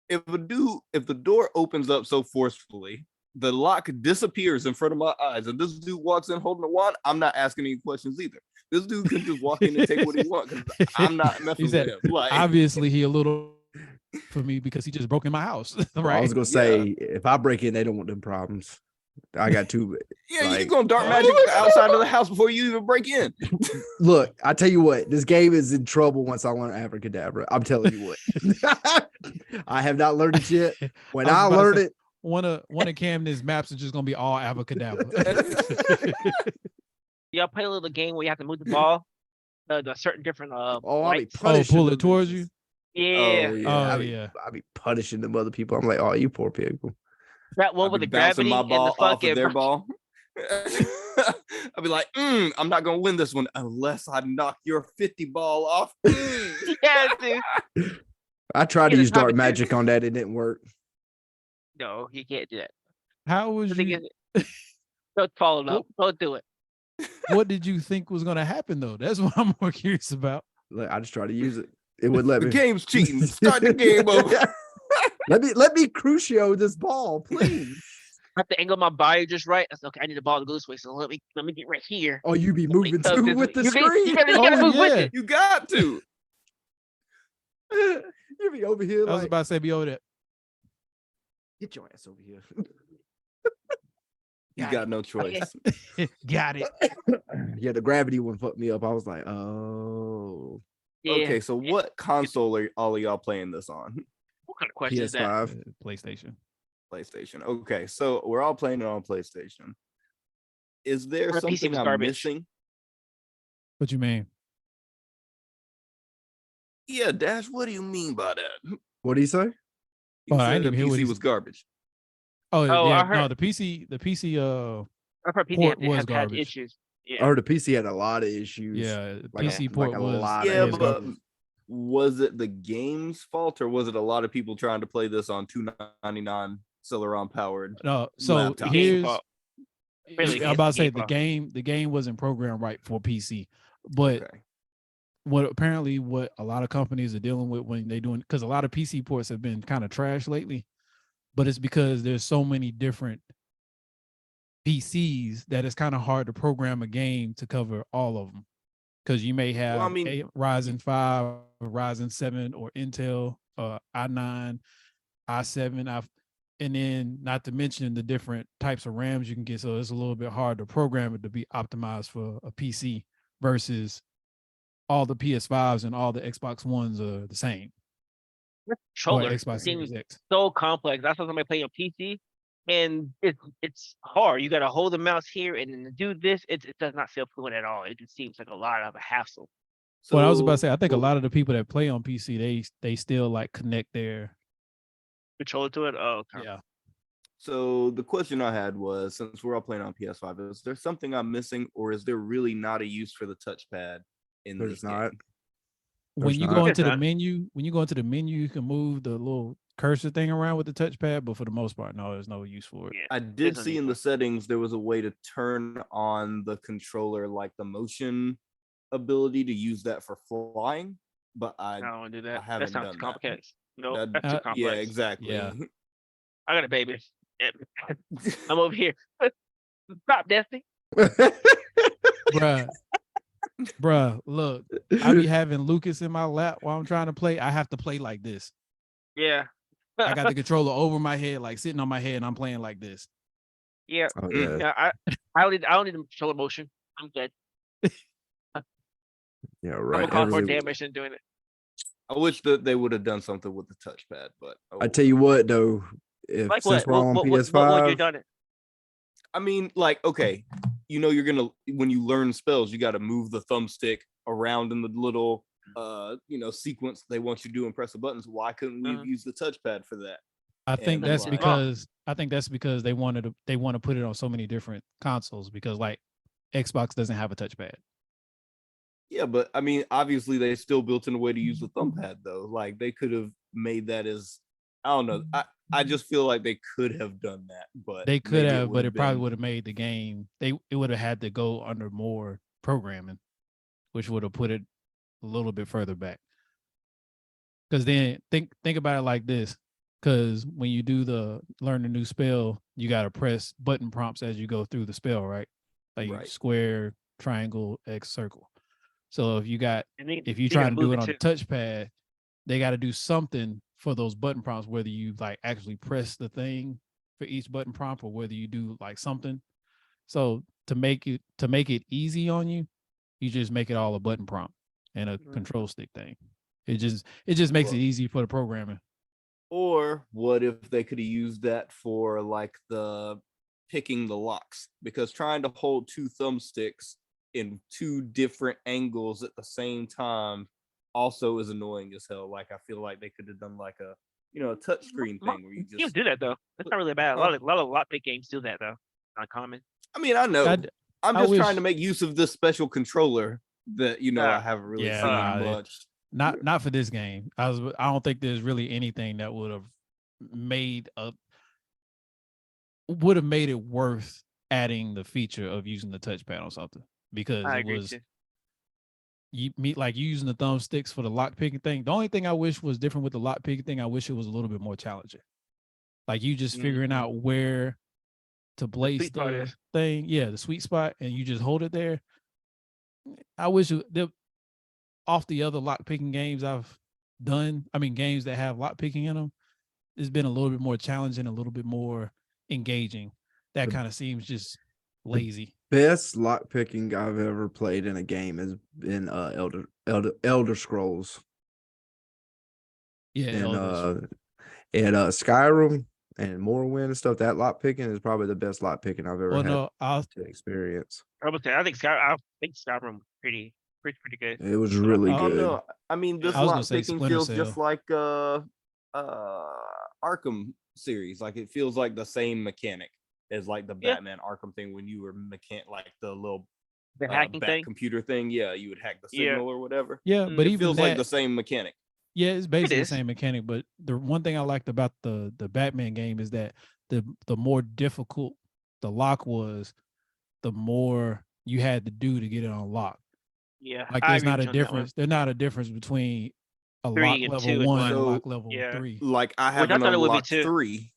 if the door opens up so forcefully, the lock disappears in front of my eyes, and this dude walks in holding a wand, I'm not asking any questions either. This dude can just walk in and take what he wants because I'm not messing with him. Like, obviously, he a little for me because he just broke in my house. Right. I was gonna say, if I break in, they don't want them problems. I got two. yeah, like, you gonna dark magic outside of the house before you even break in. Look, I tell you what, this game is in trouble once I learn abracadabra. I'm telling you what. I have not learned it yet. When I learn it, one of Camden's maps is just gonna be all abracadabra. Y'all play a little game where you have to move the ball, the certain different I'll be lights. punishing pull it them towards bitches. you. Yeah. I'll be punishing them other people. I'm like, oh, you poor people. That one I'll with be the bouncing gravity my and the ball off fucking of their ball. I'll be like, I'm not gonna win this one unless I knock your 50 ball off. Yeah, dude. I tried to Yeah, use the dark topic- magic on that. It didn't work. No, you can't do that. How was The thing you? is, don't follow up. Don't do it. What did you think was gonna happen though? That's what I'm more curious about. Like, I just tried to use it. It wouldn't let The me. game's cheating. Start the game over. let me crucio this ball, please. I have to angle my body just right. I said, okay, I need the ball to go this way, so let me get right here. Oh, you be moving Let me too with the you screen. You gotta move with it. You got to. You be over here I was like, about to say, be over there. get your ass over here. You got no choice. Got it. Yeah, the gravity one fucked me up. I was like, oh, Yeah. Okay, so what console are all of y'all playing this on? What kind of question is that? PS5. PlayStation. PlayStation. Okay, so we're all playing it on PlayStation. Is there The PC something was I'm garbage. missing? What you mean? Yeah, Dash, what do you mean by that? What do you say? You Oh, I said didn't even hear what PC he was garbage. Oh Oh, yeah, I heard. no, the PC I've heard PC port was had garbage. issues. I Yeah, heard the PC had a lot of issues. Yeah, Like Yeah. PC like port a was lot of Yeah, was issues. but garbage. was it the game's fault or was it a lot of people trying to play this on $299 Celeron powered No, so laptops? game here's fault. Really, I'm it's about the to say game fault. the game wasn't programmed right for PC, but Okay. what a lot of companies are dealing with when they doing because a lot of PC ports have been kind of trash lately, but it's because there's so many different PCs that it's kind of hard to program a game to cover all of them because you may Well, I have mean, a Ryzen 5, Ryzen 7, or Intel, i9, i7, and then not to mention the different types of RAMs you can get. So it's a little bit hard to program it to be optimized for a PC versus all the PS5s and all the Xbox Ones are the same The or controller Xbox seems Series X. so complex. That's why somebody playing on PC, and it's hard. You got to hold the mouse here and then to do this. It does not feel fluent at all. It just seems like a lot of a hassle. Well, I was about to say, I so think a lot of the people that play on PC, they still like connect their Controller to it. Oh, okay. yeah. So the question I had was, since we're all playing on PS5, is there something I'm missing, or is there really not a use for the touchpad in There's this not. game? When you not. go It's into the not. menu, you can move the little cursor thing around with the touchpad, but for the most part, no, there's no use for it. Yeah, I there's did no see need in for the it. settings there was a way to turn on the controller, like the motion ability, to use that for flying, but I don't want to do that. That haven't sounds too done that. complicated. No, That- that's too Uh, yeah, complex. exactly. Yeah. I got a baby. I'm over here. Stop, Destiny. bruh, look, I be having Lucas in my lap while I'm trying to play. I have to play like this. Yeah. I got the controller over my head, like sitting on my head, and I'm playing like this. Yeah. Oh yeah. Yeah. I don't need the controller motion. I'm good. Yeah, I'm right. gonna call for Every- damage and doing it. I wish that they would have done something with the touchpad, but I tell you what though, if Like since what? we're on What would you PS5, done it? I mean, like, okay, you're gonna, when you learn spells, you got to move the thumbstick around in the little sequence they want you to do and press the buttons. Why couldn't we have used the touchpad for that? I think And, that's like- because they want to put it on so many different consoles because like Xbox doesn't have a touchpad. Yeah, but I mean, obviously they still built in a way to use the thumbpad though. Like they could have made that as, I don't know. I just feel like they could have done that, but They could maybe have, but it probably been- would have made the game. It would have had to go under more programming, which would have put it a little bit further back. Because then think about it like this. Because when you do the learn a new spell, you got to press button prompts as you go through the spell, right? Like Right. square, triangle, X, circle. So if you got And then if you gotta try to do move it on the too. touchpad, they got to do something for those button prompts, whether you like actually press the thing for each button prompt or whether you do like something. So to make it easy on you, you just make it all a button prompt and a control stick thing. It just makes it easy for the programming. Or what if they could have used that for like the picking the locks? Because trying to hold two thumbsticks in two different angles at the same time also is annoying as hell. Like I feel like they could have done like a touch screen thing where you You just do that though. That's not really bad. A lot of lockpick games do that though. Not common. I mean, I know. I'm I just wish- trying to make use of this special controller that I haven't really Yeah, seen nah, much. Not for this game. I don't think there's really anything that would have made it worth adding the feature of using the touchpad on something because I it agree was too. you using the thumbsticks for the lock picking thing. The only thing I wish was different with the lock picking thing, I wish it was a little bit more challenging. Like you just figuring out where to place sweet spot the is. thing, the sweet spot, and you just hold it there. I wish off the other lock picking games I've done, games that have lock picking in them, it's been a little bit more challenging, a little bit more engaging. That kind of seems just lazy. best lock picking I've ever played in a game has been Elder Scrolls. Yeah, And Elders. Skyrim and Morrowind and stuff. That lock picking is probably the best lock picking I've ever Well, had no, to experience. I think Skyrim pretty pretty good. It was really I don't good. know. I mean, this I was gonna lock say picking Splinter feels Cell. just like Arkham series. Like it feels like the same mechanic as like the Yeah. Batman Arkham thing when you were like the little The hacking bat thing. computer thing. Yeah, you would hack the Yeah. signal or whatever. Yeah, but It even feels that, like the same mechanic. yeah, it's basically the is. same mechanic. But the one thing I liked about the Batman game is that the more difficult the lock was, the more you had to do to get it unlocked. Yeah. Like I there's agree not with a you on that one. difference. There's not a difference between a lock 3 and level 2 is 1 what- and a So, lock level yeah. 3. Like I Which I haven't thought it would be unlocked too. 3.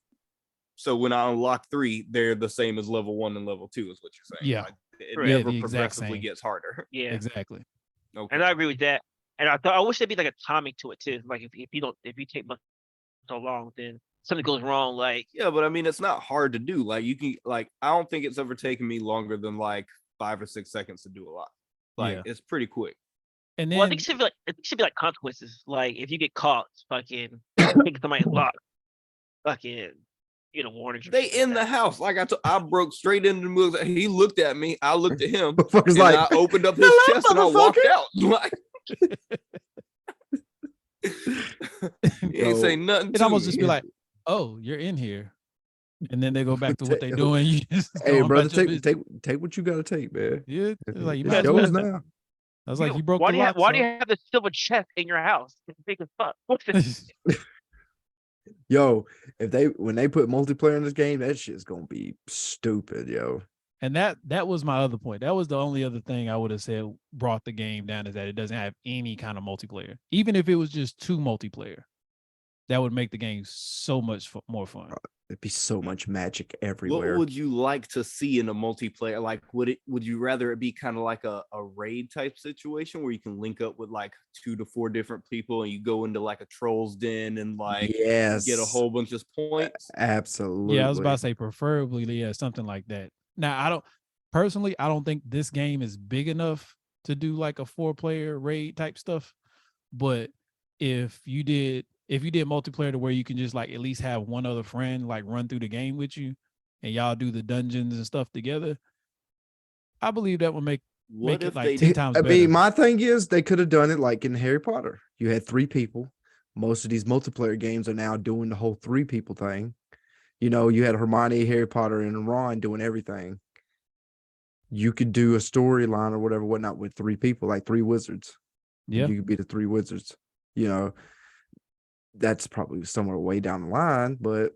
So when I unlock 3, they're the same as level 1 and level 2, is what you're saying. Yeah. Like, it Correct. Yeah, never the exact progressively same. gets harder. Yeah. Exactly. Okay. And I agree with that. And I wish there'd be like a timing to it too. Like if you take so long, then something goes wrong. Like Yeah, but I mean, it's not hard to do. Like you can, like I don't think it's ever taken me longer than like 5 or 6 seconds to do a lot. Like Yeah. it's pretty quick. And well, I then think it should be like consequences. Like if you get caught, fucking taking somebody's lock, fucking get a warning. or They something like in the that. house. Like I broke straight into the moves. He looked at me. I looked at him. Motherfucker's And like, I opened up his "Hello, chest and I walked motherfucker." out. Like he ain't say nothing. it to almost me. just be like, "Oh, you're in here," and then they go back to what they Hey, doing. You just go Hey, on brother, about your take business. take what you gotta take, man. Yeah, it's like you It might as well. shows now. I was like, you broke Why the do you lock. why do you have this silver chest in your house? It's big as fuck. What's this? Yo, when they put multiplayer in this game, that shit's gonna be stupid, yo. And that was my other point. That was the only other thing I would have said brought the game down, is that it doesn't have any kind of multiplayer. Even if it was just 2 multiplayer, that would make the game so much more fun. It'd be so much magic What everywhere. would you like to see in a multiplayer? Like, would you rather it be kind of like a raid type situation where you can link up with like 2 to 4 different people and you go into like a troll's den and like Yes, get a whole bunch of points? absolutely. Yeah, I was about to say preferably, yeah, something like that. Now, I don't think this game is big enough to do like a 4-player raid type stuff. But if you did multiplayer to where you can just like at least have one other friend like run through the game with you and y'all do the dungeons and stuff together, I believe that would make What it if like they 10 did? times I better. mean, my thing is they could have done it like in Harry Potter. You had 3 people. Most of these multiplayer games are now doing the whole 3 people thing. You know, you had Hermione, Harry Potter, and Ron doing everything. You could do a storyline or whatever, whatnot, with 3 people, like 3 wizards. Yeah. You could be the 3 wizards. You know, that's probably somewhere way down the line, but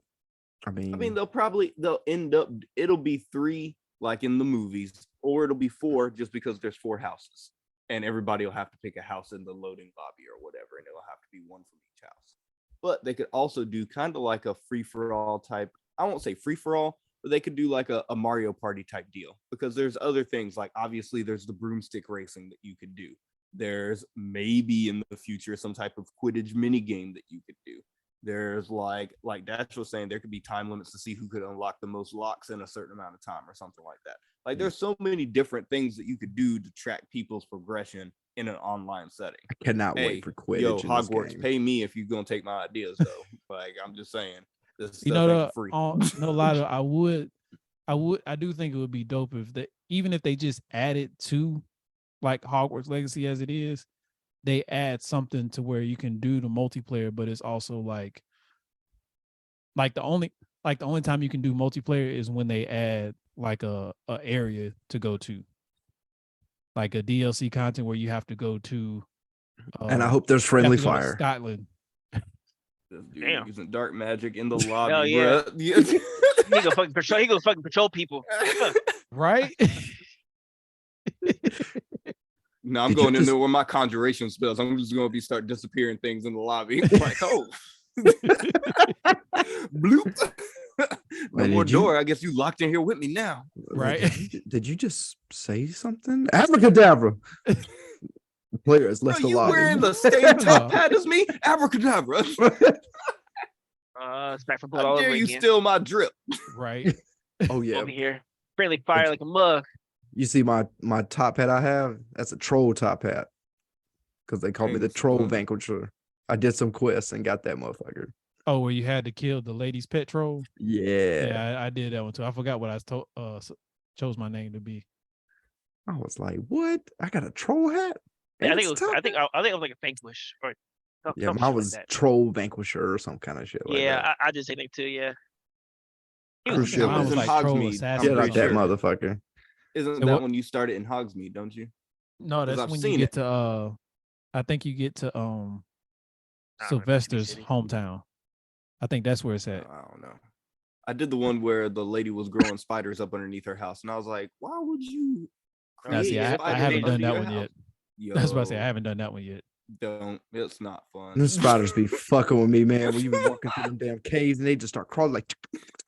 I mean, they'll end up, it'll be 3 like in the movies, or it'll be 4 just because there's 4 houses and everybody will have to pick a house in the loading lobby or whatever, and it'll have to be 1 from each house. But they could also do kind of like a free-for-all type, I won't say free-for-all, but they could do like a Mario Party type deal, because there's other things, like obviously there's the broomstick racing that you could do. There's maybe in the future some type of Quidditch mini game that you could do. There's like Dash was saying, there could be time limits to see who could unlock the most locks in a certain amount of time or something like that. Like there's so many different things that you could do to track people's progression in an online setting. I cannot Hey, wait for Quidditch. yo, in this Hogwarts, game. pay me if you're gonna take my ideas though. Like I'm just saying, this You stuff know, ain't free. no lie to, I do think it would be dope if even if they just added to like Hogwarts Legacy as it is, they add something to where you can do the multiplayer, but it's also like the only time you can do multiplayer is when they add like a area to go to, like a DLC content where you have to go to. And I hope there's you have friendly to go to fire. Scotland. This dude Damn. using dark magic in the lobby, Hell yeah. bruh. He go fucking patrol. He go fucking patrol people. Right? No, I'm Did you going in just- there with my conjuration spells. I'm just going to start disappearing things in the lobby. Like, oh, bloop. No Wait, more did you- door. I guess you locked in here with me now. Right. Did you just say something? Abracadabra. The player has Bro, left the you lobby. wearing the same top hat as me? Abracadabra. It's back for blood How all dare over you again. steal my drip? Right. Oh yeah. Over here, friendly fire like a mug. You see my top hat I have? That's a troll top hat. Because they call me Dang, the that's troll fun. vanquisher. I did some quests and got that motherfucker. Oh, where you had to kill the lady's pet troll. Yeah. Yeah, I did that one too. I forgot what I chose my name to be. I was like, what? I got a troll hat? I think it It's was. tough, I think man. it was like a vanquish or Yeah, some mine shit like was that. Troll Vanquisher or some kind of shit like that. Yeah, I just think too. Yeah, he I was think Crucial. mine was was in like Troll Hogsmeade, Assassin I'm or Get out pretty that something. sure. motherfucker. Isn't Say that what? when you started in Hogsmeade, don't you? No, 'Cause that's I've when you seen get it. to I think you get to I don't remember Tree Sylvester's City. hometown. I think that's where it's I at. don't know. I did the one where the lady was growing spiders up underneath her house, and I was like, "Why would you Oh, Now, create see, yeah, I that's what I they spiders haven't did. done under that your one house?" yet. That's what I say. I Yo, haven't done that one yet. don't. It's not fun. Them spiders be fucking with me, man. When you be walking through them damn caves and they just start crawling like,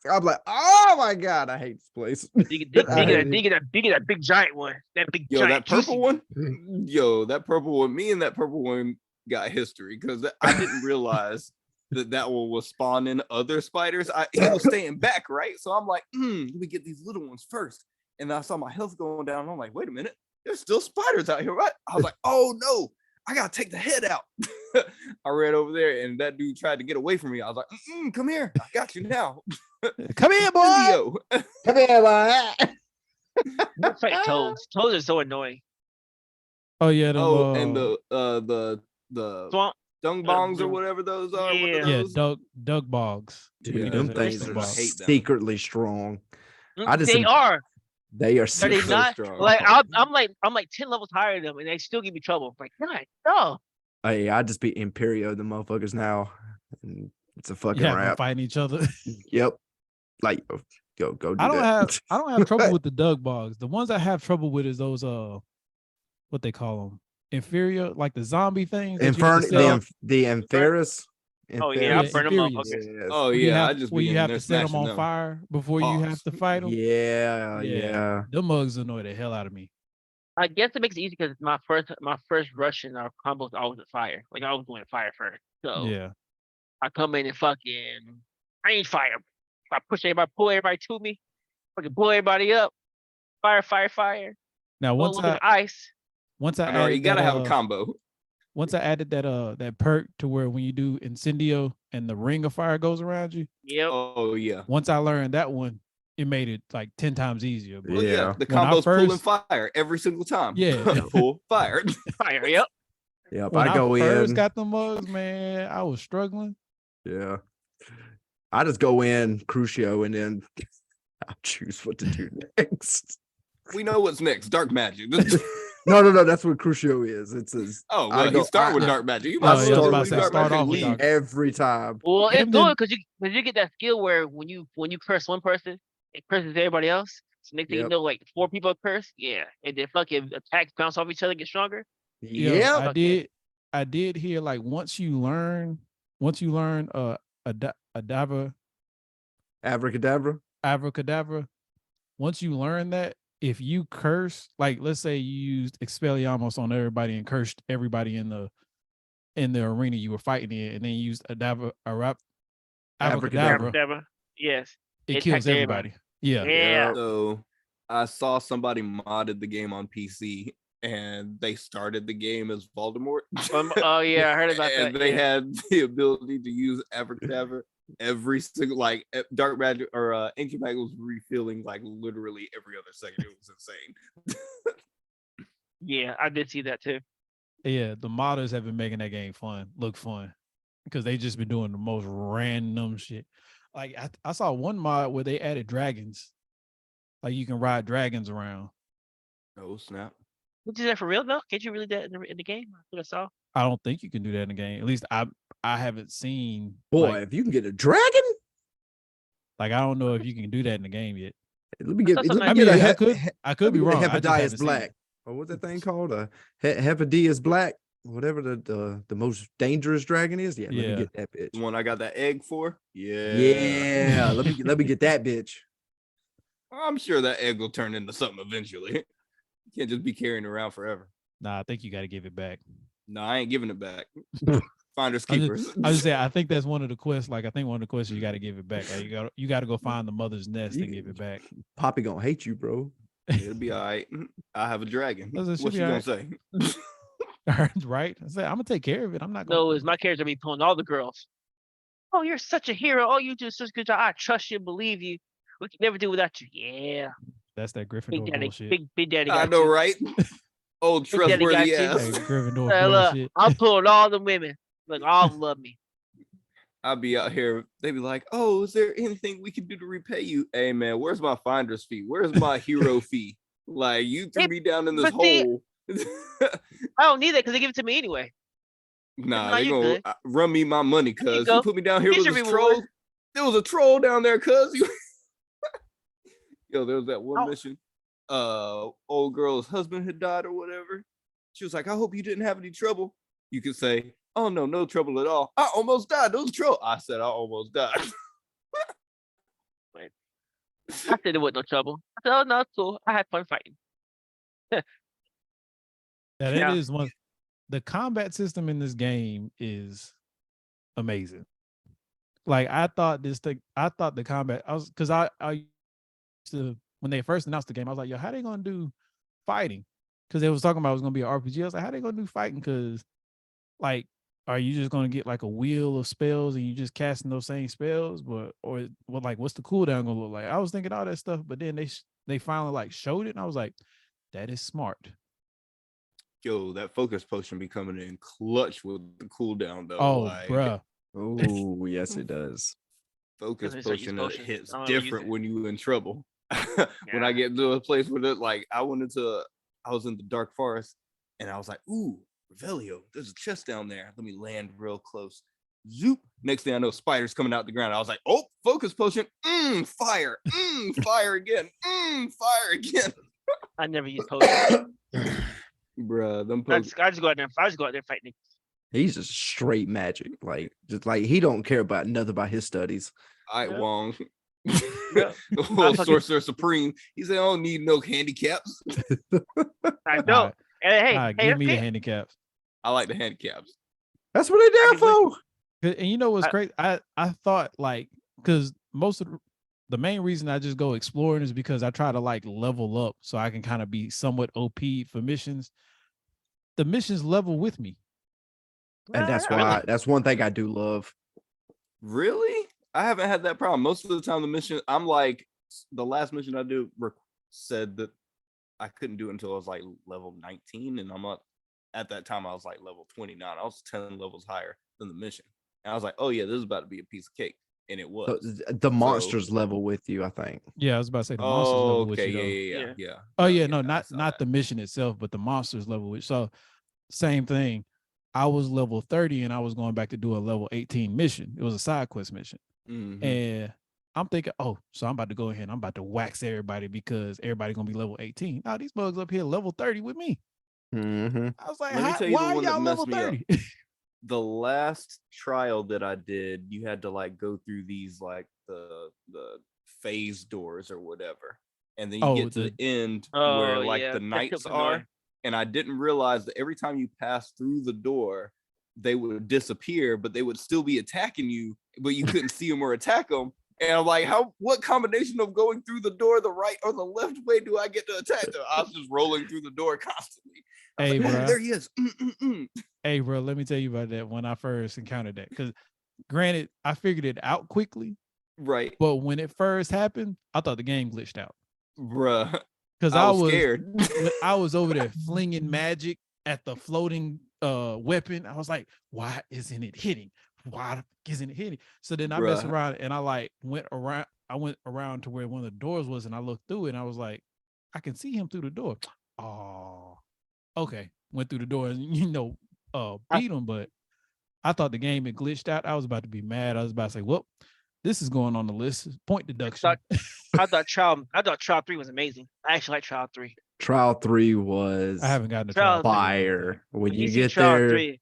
I'm like, oh my god, I hate this place. I hate it. Dig that big giant one. That big Yo, giant that purple juicy one. Yo, that purple one. Me and that purple one got history because I didn't realize that one was spawning other spiders. He was staying back, right? So I'm like, let me get these little ones first. And then I saw my health going down. And I'm like, wait a minute, there's still spiders out here, right? I was like, oh no, I gotta take the head out. I ran over there, and that dude tried to get away from me. I was like, come here, I got you now. Come here, boy. Indio. Come here, boy. Let's fight toads. Toads are so annoying. Oh yeah, them, Oh, and the Swamp. dung bongs or whatever those are. What are Yeah. yeah, those? Doug Bogs. Dude, He them does it. things Doug are Bogs. hate them. secretly strong. I just They are. They are Are they secretly not? strong. Like I'm like 10 levels higher than them, and they still give me trouble. Like, God, no. Hey, I just beat Imperio, the motherfuckers now. And it's a fucking You have them rap. fighting each other. Yep. Like, go do I don't that. have trouble with the Doug Bogs. The ones I have trouble with is those what they call them, inferior, like the zombie things. that you have to Infern set up. the Ampharis. Oh yeah, I Yeah, burn them inferiors. motherfuckers. Yes. Oh Where you yeah, have, I just where be you in have there to set them smashing on them. fire before you have Pause. to fight them. Yeah. Them mugs annoy the hell out of me. I guess it makes it easy because my first rush in our combo is always at fire. Like I always going to fire first. So Yeah. I come in and fucking range fire. I push everybody, pull everybody to me, fucking blow everybody up. Fire. Now Throw a little bit of ice. once I I know, you added gotta that have a combo. once I added that perk to where when you do incendio and the ring of fire goes around you, Yep. Oh yeah. once I learned that one, it made it like 10 times easier. But Well, Yeah. the When I combo's pulling first- fire every single time. Yeah. Pull fire. Fire. Yep. Yep. when I go first in. got the mugs, man, I was struggling. Yeah. I just go in Crucio and then I'll choose what to do next. We know what's next. Dark magic. No. That's what Crucio is. It's Oh I well, go- you start with I- dark magic. You Oh, might yeah, as I was well about do to say, dark start magic off with lead. dark- every time. Well, it's And good because you get that skill where when you curse one person, it curses everybody else. So next thing you Yep. know, like 4 people are cursed. Yeah, and then fucking attacks bounce off each other, get stronger. Yo, Yep. I did hear like once you learn Abracadabra. abracadabra, once you learn that, if you curse, like let's say you used Expelliarmus on everybody and cursed everybody in the arena you were fighting in, and then you used abracadabra, Abracadabra. Yes. it It kills attacks everybody. everybody. Yeah. Yeah. So I saw somebody modded the game on PC, and they started the game as Voldemort. Oh yeah, I heard about and that. they yeah. had the ability to use abracadabra every single dark magic or ancient magic was refilling like literally every other second. It was insane. Yeah, I did see that too. Yeah, the modders have been making that game look fun, because they just been doing the most random shit. Like I saw one mod where they added dragons, like you can ride dragons around. Oh snap. Which is that for real though? Can't you really do that in the game? That's what I saw. I don't think you can do that in the game. At least I haven't seen. Boy, like, if you can get a dragon, I don't know if you can do that in the game yet. let me get. thought something Let I me mean, get a I could be wrong. I just haven't Hepatitis seen Black. it. Or what's that thing called? Hepatitis Black. Whatever the most dangerous dragon is. Yeah, let me Yeah. get that The bitch. one I got that egg for. Yeah. Yeah, let me get that bitch. I'm sure that egg will turn into something eventually. You can't just be carrying it around forever. Nah, I think you got to give it back. No, I ain't giving it back. Finders I keepers. just say I think that's one of the quests. Like I think one of the quests you got to give it back. Like, you got to go find the mother's nest and give it back. Poppy gonna hate you, bro. It'll be all right. I have a dragon. Listen, it should What be you all gonna right. say? Right? I said I'm gonna take care of it. I'm not No, gonna. is my character be pulling all the girls. Oh, you're such a hero. Oh, you do such a good job. I trust you, believe you. We can never do without you. Yeah. That's that Big Gryffindor daddy. bullshit. Big daddy. I got know, you. right? Old His daddy got trustworthy you. ass. Hey, Gryffindor Hey, look, bullshit. I'm pulling all the women. Look, all of them love me. I'll be out here. They be like, "Oh, is there anything we can do to repay you?" Hey, man, where's my finder's fee? Where's my hero fee? Like, you threw me down in this but see- hole. I don't need that because they give it to me anyway. Nah, No, they you gonna good. run me my money, There you cuz go. you put me down here Here's with your this reward. troll. There was a troll down there, cuz. Yo, there was that one Oh. mission. Old girl's husband had died or whatever. She was like, "I hope you didn't have any trouble." You could say, "Oh no, no trouble at all. I almost died. Those troll." I said, "I almost died." I said there was no trouble. I said, oh no, it's cool. I had fun fighting. That Yeah. it is one. The combat system in this game is amazing. Like I thought the combat. I used to, when they first announced the game, I was like, yo, how they gonna do fighting? Because they was talking about it was gonna be an RPG. I was like, how they gonna do fighting? Because like, are you just gonna get like a wheel of spells and you just casting those same spells? Or what, like what's the cooldown gonna look like? I was thinking all that stuff, but then they finally like showed it, and I was like, that is smart. Yo, that focus potion be coming in clutch with the cooldown though. Oh, like, bruh. Oh, yes, it does. focus That's why I use potion potions. hits I don't ever use different it. when you in trouble. When Yeah. I get to a place where I was in the dark forest and I was like, "Ooh, Revelio, there's a chest down there. Let me land real close." Zoop. Next thing I know, spiders coming out the ground. I was like, "Oh, focus potion. Fire. Fire again. Fire again." I never use potions. Bruh, them I pokes. just go out there. I just go out there fighting. He's just straight magic. Like, just like he don't care about nothing about his studies. I Yeah. Wong. Yeah. Oh, fucking- Sorcerer Supreme. He said, "I don't need no handicaps." I don't. Alright. Hey, Alright, hey, give me the okay. handicaps. I like the handicaps. That's what they there mean, for. And you know what's I- crazy? I thought like, because most of the main reason I just go exploring is because I try to like level up so I can kind of be somewhat OP for missions. The missions level with me. And that's Yeah, why that's one thing I do love. Really? I haven't had that problem. Most of the time, the mission, I'm like, the last mission I did said that I couldn't do it until I was like level 19. And I'm up at that time, I was like level 29. I was 10 levels higher than the mission. And I was like, oh, yeah, this is about to be a piece of cake. And it So, was. the monsters level with you, I think. Yeah, I was about to say the monsters Oh, level with okay. you though. Yeah. Oh yeah, no, I not saw not that. the mission itself, but the monsters level with. So same thing. I was level 30 and I was going back to do a level 18 mission. It was a side quest mission. Mhm. And I'm thinking, oh, so I'm about to go ahead and I'm about to wax everybody because everybody gonna be level 18. Now these bugs up here level 30 with me. Mm-hmm. I was like, Let me tell you the why are one that y'all level messed me up. 30? The last trial that I did, you had to like go through these like the phase doors or whatever, and then you Oh, get to the end Oh, where like yeah, the that's knights super are, annoying. and I didn't realize that every time you pass through the door, they would disappear, but they would still be attacking you, but you couldn't see them or attack them. And I'm like, what combination of going through the door the right or the left way do I get to attack them? I was just rolling through the door constantly. I was Hey, like, oh, bruh. there he is. Hey, bro, let me tell you about that when I first encountered that. Because granted, I figured it out quickly, Right, but when it first happened, I thought the game glitched out. bruh. Because I was scared. I was over there flinging magic at the floating weapon. I was like, why isn't it hitting? Why isn't it hitting? So then I messed Bruh. around and I like went around to where one of the doors was and I looked through it and I was like, I can see him through the door. Oh, okay. Went through the door and beat him, but I thought the game had glitched out. I was about to be mad. I was about to say, well, this is going on the list. Point deduction. I thought Trial 3 was amazing. I actually like Trial 3. Trial 3 was I haven't gotten to Trial try fire. When you see get Trial there, 3,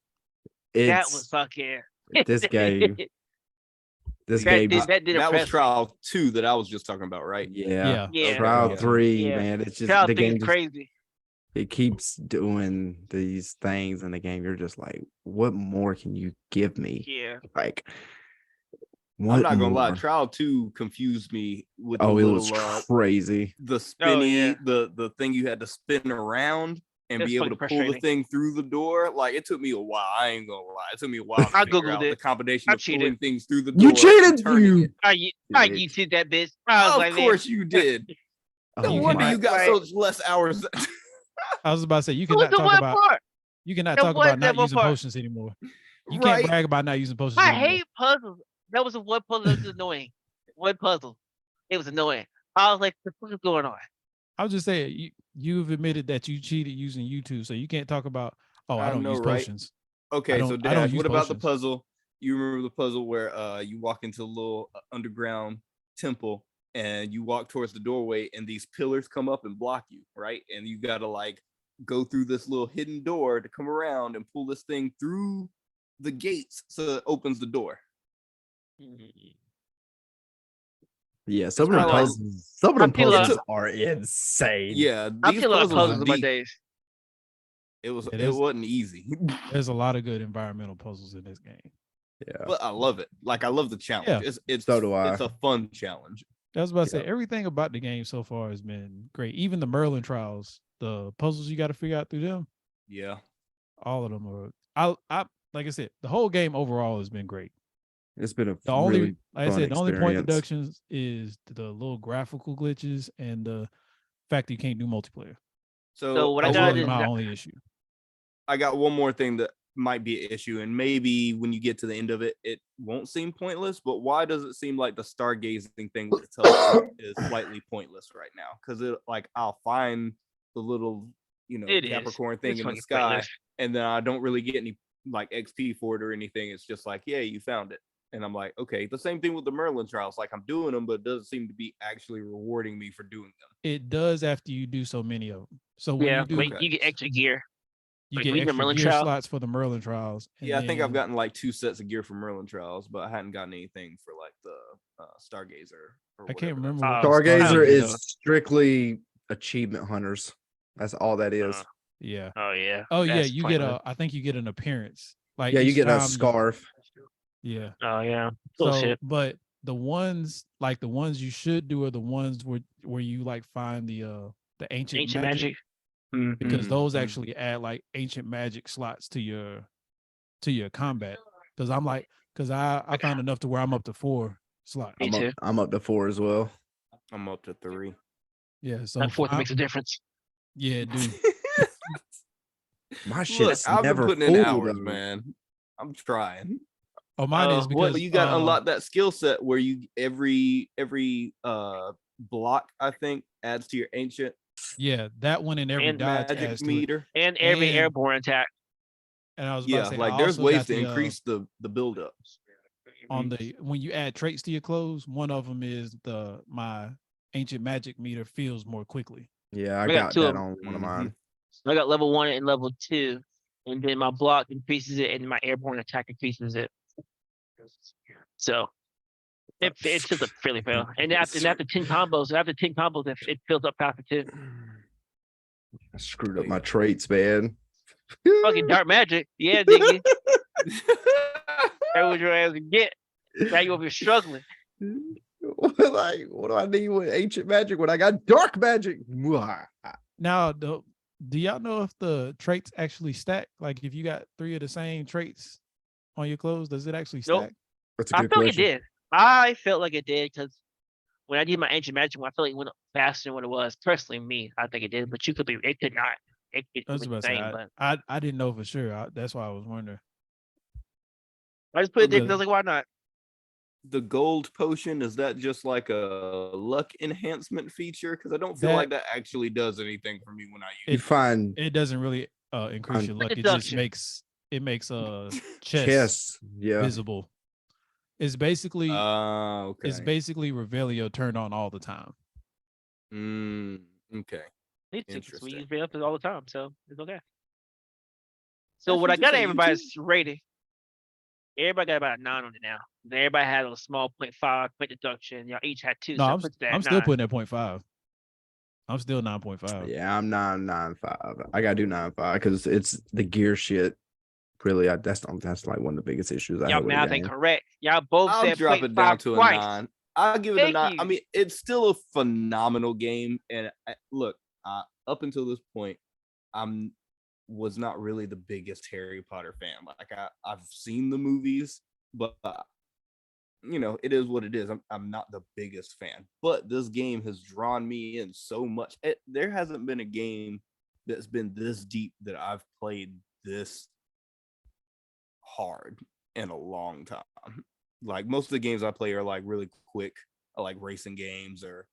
that was it's fucking this game. This That game did- is that did That was impress me. trial 2 that I was just talking about, right? yeah. Yeah. Trial Yeah. 3, Yeah. man. It's just Trial the 3 game is crazy. it keeps doing these things in the game. You're just like, what more can you give me? Yeah. Like, I'm what not gonna lie, more? trial 2 confused me with Oh, the it little was crazy. the spinny, yeah. the thing you had to spin around and That's be able to fucking pull the frustrating. thing through the door. Like it took me a while. I ain't gonna lie. It took me a while to I figure Googled out it. the combination I of pulling cheated. things through the door. You and cheated, turning you. it. I Bitch. YouTube that bitch. I was Of like, course you did. No Oh You wonder can- you got Right. so much less hours. I was about to say you It was cannot the talk one about part. There talk was about that not one using part. potions anymore. You can't Right. brag about not using potions I anymore. hate puzzles. That was the one puzzle that was annoying. One puzzle. It was annoying. I was like, what the fuck is going on? I was just saying you've admitted that you cheated using YouTube, so you can't talk about I I don't know, use right? potions. Okay, so I don't Dash, use what about the potions. puzzle? You remember the puzzle where you walk into a little underground temple and you walk towards the doorway and these pillars come up and block you, right? And you gotta like go through this little hidden door to come around and pull this thing through the gates so it opens the door. Yeah, some of them kinda like- puzzles, some of them I feel like- puzzles are insane. Yeah, I these feel like puzzles puzzles are in my deep. days. It was It it is. wasn't easy. There's a lot of good environmental puzzles in this game. Yeah. But I love it. Like I love the challenge. Yeah. It's So do I. It's a fun challenge. I was about to say Yeah. everything about the game so far has been great. Even the Merlin trials, the puzzles you got to figure out through them, Yeah. all of them are. I like I said, the whole game overall has been great. It's been a The only, really like I fun said, the only point experience. deductions is the little graphical glitches and the fact that you can't do multiplayer. So what I That's got really is my that- only issue. I got one more thing that might be an issue, and maybe when you get to the end of it, it won't seem pointless. But why does it seem like the stargazing thing with the telescope is slightly pointless right now? Because it like I'll find the little It is. Capricorn thing It's in the fucking sky, pointless. and then I don't really get any like XP for it or anything. It's just like, yeah, you found it, and I'm like, okay. The same thing with the Merlin trials. Like I'm doing them, but it doesn't seem to be actually rewarding me for doing them. It does after you do so many of them. So when Yeah, you do, but you get extra gear. you like get we did extra Merlin gear trial. slots for the Merlin trials. and Yeah, I think I've then- gotten like 2 sets of gear for Merlin trials, but I hadn't gotten anything for like the Stargazer. Or I can't whatever remember. that's what the Stargazer I don't is know. strictly achievement hunters. That's all that is. Yeah. Oh yeah. Oh yeah, That's you get pointless. I think you get an appearance. Like Yeah, you each get a time scarf. Yeah. Oh yeah. So, Bullshit. but the ones you should do are the ones where you like find the ancient, Ancient magic, magic. because those Mhm. actually add like ancient magic slots to your combat. Because I found enough to where I'm up to 4 slots. Me too. I'm up to 4 as well. I'm up to 3. Yeah. So That fourth I- makes a difference. yeah, dude. My Look, shit's I've been never putting in full, hours, though. man. I'm trying. Oh, mine is What- because You got to unlock that skill set where you every block I think adds to your ancient Yeah, that one and every And dodge magic adds to it. meter. And every And- airborne attack. And I was about Yeah, to say, like I there's also ways got to the, increase the build up. on the when you add traits to your clothes. One of them is my ancient magic meter feels more quickly. Yeah, I I got got 2 that of 'em. on one of Mhm. mine. I got level 1 and level 2, and then my block increases it, and my airborne attack increases it. So it's just a fairly fail. And after 10 combos, it fills up faster too. I screwed up my traits, man. Fucking dark magic, yeah, nigga. That was your ass to get. Now you over here struggling. Like, what do I need with ancient magic when I got dark magic? Mwah. Now, do y'all know if the traits actually stack? Like, if you got 3 of the same traits on your clothes, does it actually Nope. stack? That's a I good felt like question. it did. I felt like it did because when I did my ancient magic one, I felt like it went up faster than what it was. Personally, me, I think it did, but it could not. It I was was about to say, insane, but I didn't know for sure. That's why I was wondering. I just put it there Okay. because I was like, why not? The gold potion, is that just like a luck enhancement feature? Because I don't feel That- like that actually does anything for me when I You use find It doesn't really increase your luck. It just Deduction. makes chest chess. Yeah. visible. It's basically it. Okay. it's basically Revelio turned on all the time. Okay. These tickets we Interesting. use it up all the time, so it's okay. So That's what I got interesting. You everybody's rating. Everybody got about a 9 on it now. Everybody had a small 0.5 point deduction. Y'all each had 2. No, so I'm, put that I'm at still 9. putting at 0.5. I'm still 9.5. Yeah, I'm 9.95. I gotta do 9.5 because it's the gear shit. Really, that's like one of the biggest issues I Y'all have with the math ain't game. correct. Y'all both I'll said drop it down 0.5 to a twice. 9. I'll give it a Thank 9. I you. mean, it's still a phenomenal game. And look, up until this point, was not really the biggest Harry Potter fan. Like I've seen the movies, but it is what it is. I'm not the biggest fan, but this game has drawn me in so much. There hasn't been a game that's been this deep that I've played this hard in a long time. Like most of the games I play are like really quick, like racing games or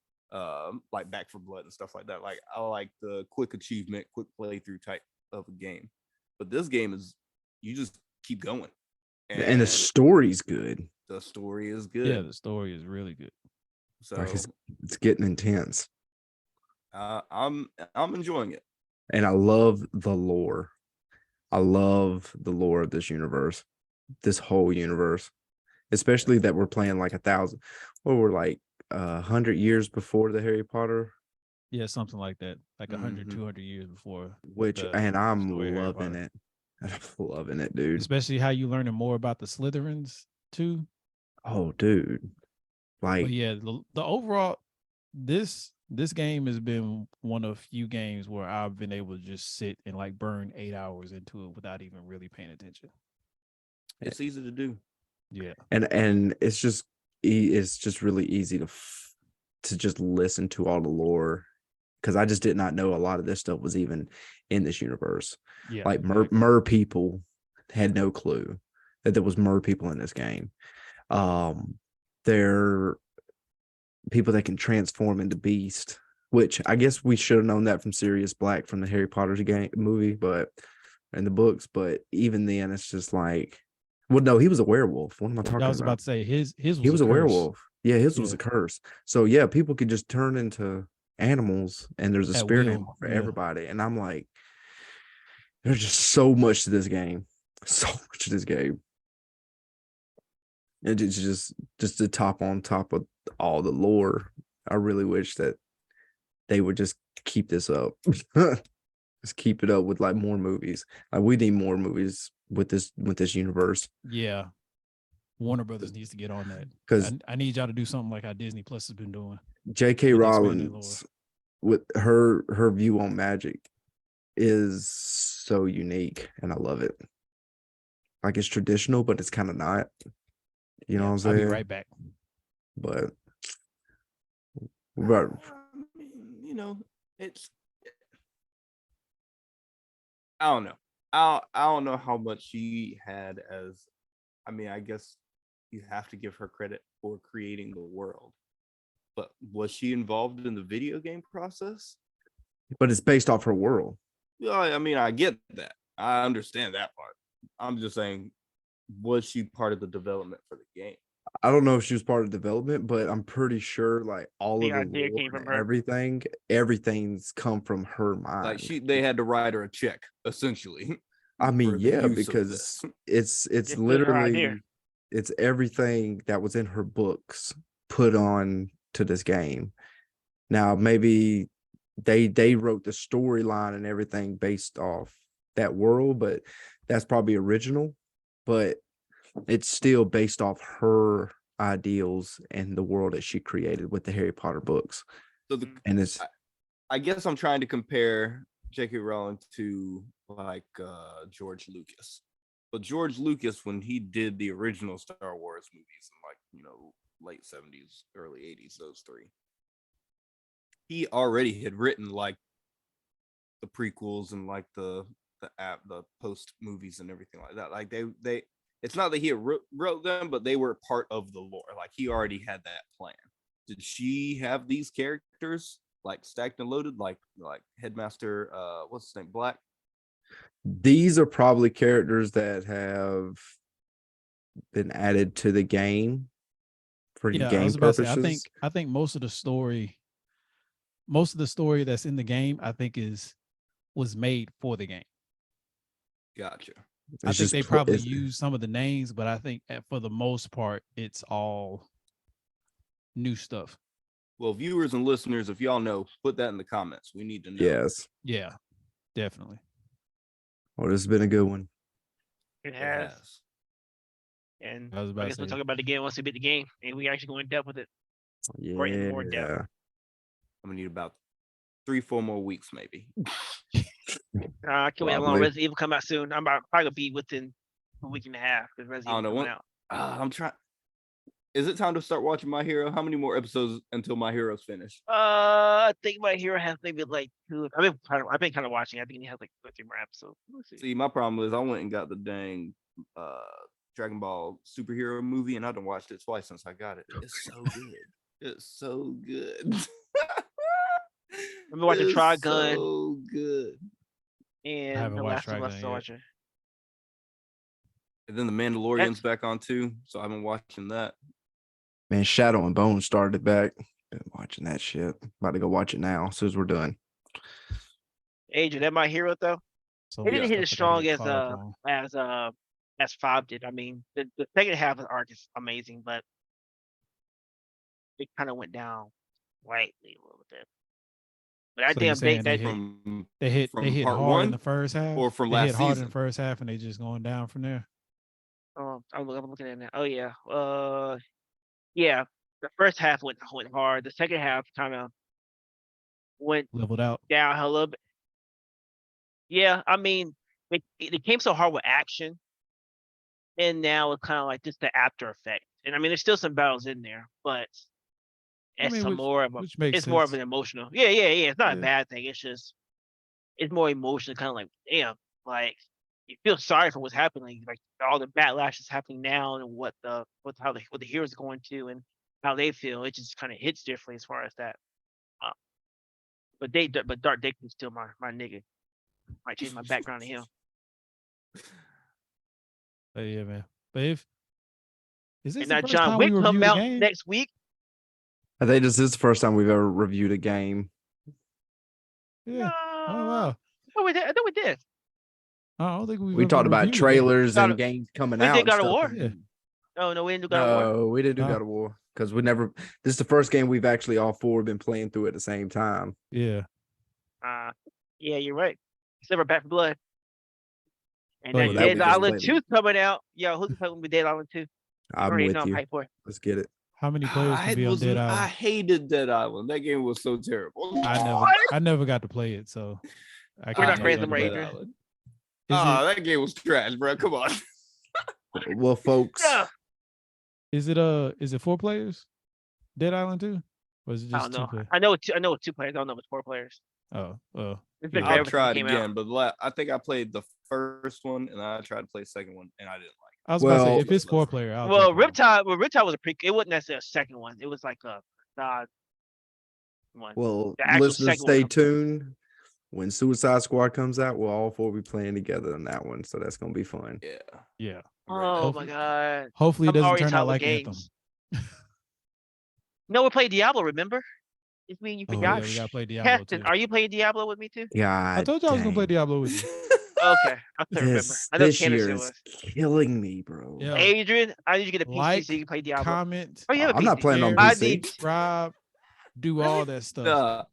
like Back for Blood and stuff like that. Like I like the quick achievement, quick playthrough type of a game. But this game is you just keep going. And the story's good. The story is good. Yeah, the story is really good. So Like it's getting intense. I'm enjoying it. And I love the lore. I love the lore of this universe, this whole universe, especially that we're playing like 1,000, or we're like 100 years before the Harry Potter, Yeah, something like that. Like 100, Mhm. 200 years before. which, the and I'm story of Harry loving Potter. it. I'm loving it, dude. Especially how you learning more about the Slytherins too. Oh, dude. But Like, yeah, the overall this game has been one of few games where I've been able to just sit and like burn 8 hours into it without even really paying attention. It's easy to do. Yeah. and it's just really easy to just listen to all the lore, because I just did not know a lot of this stuff was even in this universe. Yeah. Like exactly. mer people had no clue that there was mer people in this game. They're people that can transform into beast, which I guess we should have known that from Sirius Black from the Harry Potter movie, but in the books. But even then, it's just like, well, no, he was a werewolf. What am I talking I was about? about to say his He was was a a curse. werewolf. Yeah, his was Yeah. a curse. So yeah, people could just turn into animals, and there's a At spirit will, animal for yeah. everybody. And I'm like, there's just so much to this game, so much to this game. And it's just the top on top of all the lore. I really wish that they would just keep this up. Just keep it up with like more movies. Like we need more movies with this universe. Yeah. Warner Brothers needs to get on that. Because I need y'all to do something like how Disney Plus has been doing. J.K. With expanded Rowling's, with her view on magic, is so unique, and I love it. Like it's traditional, but it's kind of not. You know what I'm I'll be saying? right back. But I mean, you know, it's I don't know. I don't know how much she had as. I mean, I guess you have to give her credit for creating the world. But was she involved in the video game process? it's based off her world. Yeah, I mean, I get that. I understand that part. I'm just saying, was she part of the development for the game? I don't know if she was part of development, but I'm pretty sure like all The of the idea lore came from and her. everything's come from her mind. Like they had to write her a check, essentially. I mean, for the yeah, use of because this. it's Just put her idea. literally it's everything that was in her books put on to this game. Now maybe they wrote the storyline and everything based off that world, but that's probably original. But it's still based off her ideals and the world that she created with the Harry Potter books. So And it's I guess I'm trying to compare J.K. Rowling to like George Lucas. But George Lucas, when he did the original Star Wars movies in like, you know, late 70s, early 80s, those three, he already had written like the prequels and like the post movies and everything like that. Like they it's not that he wrote them, but they were part of the lore. Like he already had that plan. Did she have these characters like stacked and loaded, like Headmaster what's his name, Black? these are probably characters that have been added to the game for Yeah, I game was about to say, purposes. I think most of the story that's in the game, I think was made for the game. Gotcha. I It's think just they probably use some of the names, but I think for the most part, it's all new stuff. Well, viewers and listeners, if y'all know, put that in the comments. We need to know. yes. Yeah, definitely. Well, this has been a good one. It It has. has. And I was about I to guess we'll say, talk about the game once we beat the game, and we actually go in depth with it. Yeah. Or in more depth. I'm gonna need about 3-4 more weeks, maybe. I can't wait how long Probably. Resident Evil come out soon. I'm about probably gonna be within a week and a half because I don't Resident Evil know. coming out. I'm trying. Is it time to start watching My Hero? How many more episodes until My Hero's finished? I think my hero has maybe like 2. I've been kind of watching. I think he has like 2 or 3 more episodes. Let's see. See, my problem is I went and got the dang Dragon Ball superhero movie, and I done watched it twice since I got it. It's so good. It's so good. I've been watching It's Trigun so good. and haven't The watched Last of Us. Trigun So yet. watching. And then the Mandalorian's back on too, so I've been watching that. Man, Shadow and Bone started back. Been watching that shit. About to go watch it now as soon as we're done. Adrian, that my hero though. So It didn't much hit as stuff I gotta strong get caught up on. as 5 did. I mean, the second half of the arc is amazing, but it kind of went down slightly a little bit. But I So you're damn saying date that they hit from hit part hard in one the first half, or from they hit last hard in season? the first half, and they just going down from there. I'm looking at it now. Oh yeah. Yeah. The first half went hard. The second half kind of went Leveled out. down a little bit. Yeah, I mean, it came so hard with action, and now it's kind of like just the after effect. And I mean, there's still some battles in there, but I it's mean, some more of a. which makes It's more of sense. an emotional. Yeah, yeah, yeah. It's not a Yeah. bad thing. It's just it's more emotional, kind of like damn, like you feel sorry for what's happening, like all the backlash is happening now, and what the heroes are going to, and how they feel. It just kind of hits differently as far as that. Uh, but Dark Dick is still my nigga. Might change my background to him. But yeah, man. But is this And the now first John time we Wick review come the out game? next week. I think this is the first time we've ever reviewed a game. Yeah. Oh No, wow. no, we did. I think we did. I don't think we've We ever talked about reviewed a game. trailers God and of- games coming We out did and God of stuff. War. Yeah. No, we didn't do God of War. No, we didn't do Huh. God of War because we never. This is the first game we've actually all four been playing through at the same time. Yeah. Yeah, you're right. Except for Back for Blood. And But that yeah. that we Dead just Island played. 2 coming out. Yo, who's playing with Dead Island 2? I'm Already with know I'm you. hyped for it. Let's get it. How many players can be on Dead I Island? hated Dead Island. That game was so terrible. I never got to play it, so I We're can't not talk friends about anymore, it. Adrian. Is Oh, that game was trash, bro. Come on. Well, folks, Yeah. is it 4 players? Dead Island 2? Or is it I just don't 2 know. players? I know it's 2 players. I don't know if it's 4 players. Oh. It's been Yeah. forever I'll since try it it came again, out. but I think I played the first one and I tried to play the second one and I didn't like it. I was about to say Well- if it's 4 player, I'll Well, jump on. Riptide was a pre. It wasn't necessarily a second one. It was like a one. well, The actual listeners, second one stay comes out. tuned. When Suicide Squad comes out, we'll all four be playing together on that one, so that's gonna be fun. Yeah. Yeah. Oh Hopefully- my god. Hopefully it I'm doesn't already turn tired out with like games. Anthem. No, we're playing Diablo. Remember? It's me and you Oh forgot. yeah, we gotta play Diablo Captain, too. are you playing Diablo with me too? God, I told you I was gonna play dang. Diablo with you. Okay, I couldn't remember. This I know this Candace year was. is killing me, bro. Yeah. Adrian, I need you to get a PC Like, so you can play Diablo. comment, Oh, you have a I'm not PC. playing on share, I PC. need- subscribe, do all that stuff.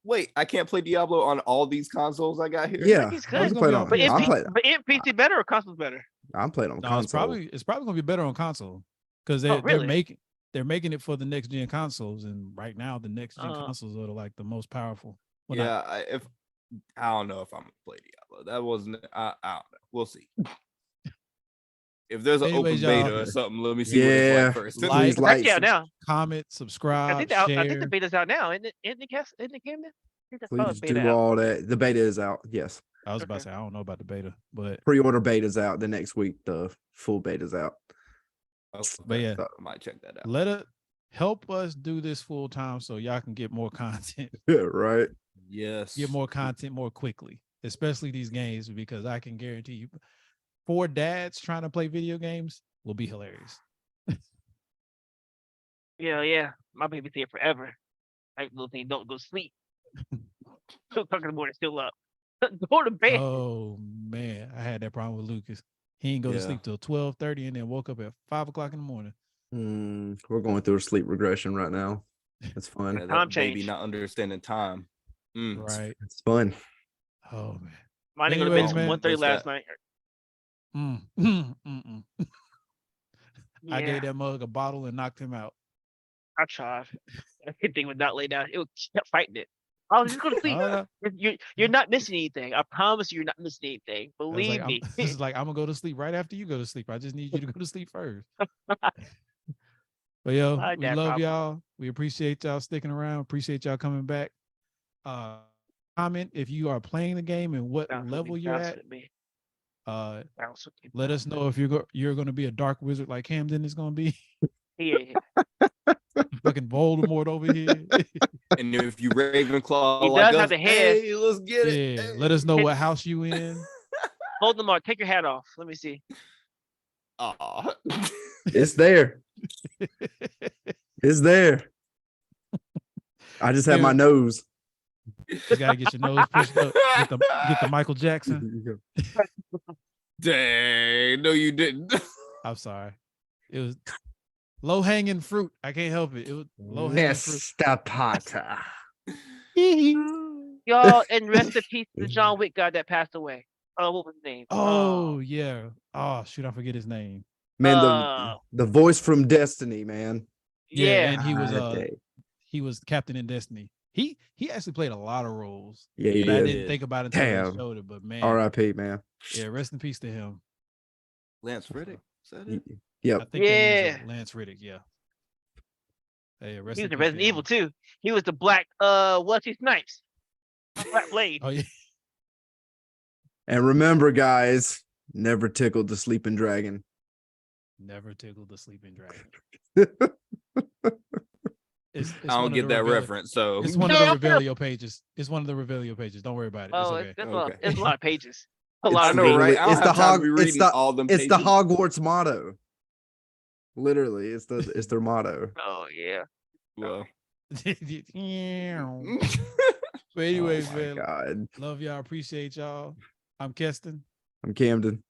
Wait, I can't play Diablo on all these consoles I got here? Yeah, He's I'm good. playing But on. But I'm in playing. PC better or console's better? I'm playing on No, console. it's probably gonna be better on console because Oh, really? they're making it for the next gen consoles, and right now the next gen Oh. consoles are like the most powerful. Well, Yeah, not- I don't know if I'm gonna play Diablo. That wasn't I don't know. We'll see. If there's an Anyways, open y'all. beta or something, let me see what Yeah, it's like first. Like- please That's like, out now. comment, I subscribe, think share. the beta's out now. Isn't it came in? I think that's please beta do out. all that. The beta is out. Yes, I was about to Okay. say I don't know about the beta, but pre-order beta's out. The next week, the full beta's out. But yeah. I might check that out. let it help us do this full time so y'all can get more content, Yeah, right. Yes. get more content more quickly, especially these games, because I can guarantee you 4 dads trying to play video games will be hilarious. Yeah. My baby's here forever. Like little thing, don't go to sleep. Still talking about it, still up. Go to bed. Oh man, I had that problem with Lucas. He didn't go to Yeah. sleep till 12:30 and then woke up at 5 o'clock in the morning. We're going through a sleep regression right now. It's fun. Yeah, Time that baby change. not understanding time. Right. It's fun. Oh man. Mine didn't go to bed Anyways, till man. 1:30 What's last that? night. I Yeah, gave that mug a bottle and knocked him out. I tried. That thing would not lay down. It kept fighting it. I was just going to sleep. Oh, You're not missing anything. I promise you're not missing anything. I was Believe like, me. this is like I'm gonna go to sleep right after you go to sleep. I just need you to go to sleep first. But yo, I like we that love problem. y'all. We appreciate y'all sticking around. Appreciate y'all coming back. Comment if you are playing the game and what Bounce with level me, you're bounce at. with me, Let bounce with me, us bounce know if you're gonna be a dark wizard like Camden is gonna be. with me. Yeah. Fucking Voldemort over here. And if you Ravenclaw He like does have us, the hair. hey, let's get it. Yeah. Hey. Let us know Hit- what house you in. Voldemort, take your hat off. Let me see. Aw. It's there. It's there. I just have my Here. nose. You gotta get your nose pushed up. Get the Michael Jackson. Dang, no, you didn't. I'm sorry. It was low hanging fruit. I can't help it. It was low hanging fruit. Mr. Potter. Y'all, and rest in peace to the John Wick guy that passed away. Oh, what was his name? Oh yeah. Oh shoot, I forget his name. Man, Uh, the voice from Destiny, man. Yeah, yeah. and he was Okay. he was Captain in Destiny. He actually played a lot of roles Yeah, he that I did. didn't think about until Damn. they showed it. But man, R.I.P. man. yeah, rest in peace to him. Lance Riddick. Is that it? I Yep. think that is Yeah. Lance Riddick. Yeah. Hey, rest He in was in peace to Resident him. Evil too. He was the black Wesley Snipes. Black Blade. Oh yeah. And remember, guys, never tickled the sleeping dragon. Never tickled the sleeping dragon. I It's don't one of get the that Revelio- reference. So It's one of the Revelio pages. It's one of the Revelio pages. Don't worry about it. It's Oh, okay. Okay. it's a lot of pages. A lot I of know, pages. right? I don't It's the have time to be Hog. reading all them It's the pages. Hogwarts motto. Literally, it's their motto. Oh yeah. Well. But anyways, Oh my man, God. love y'all. Appreciate y'all. I'm Keston. I'm Camden.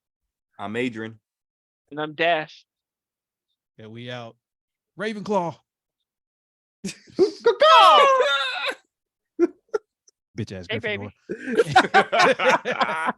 I'm Adrian. And I'm Dash. Yeah, we out. Ravenclaw. Bitch ass Hey, baby. Gryffindor.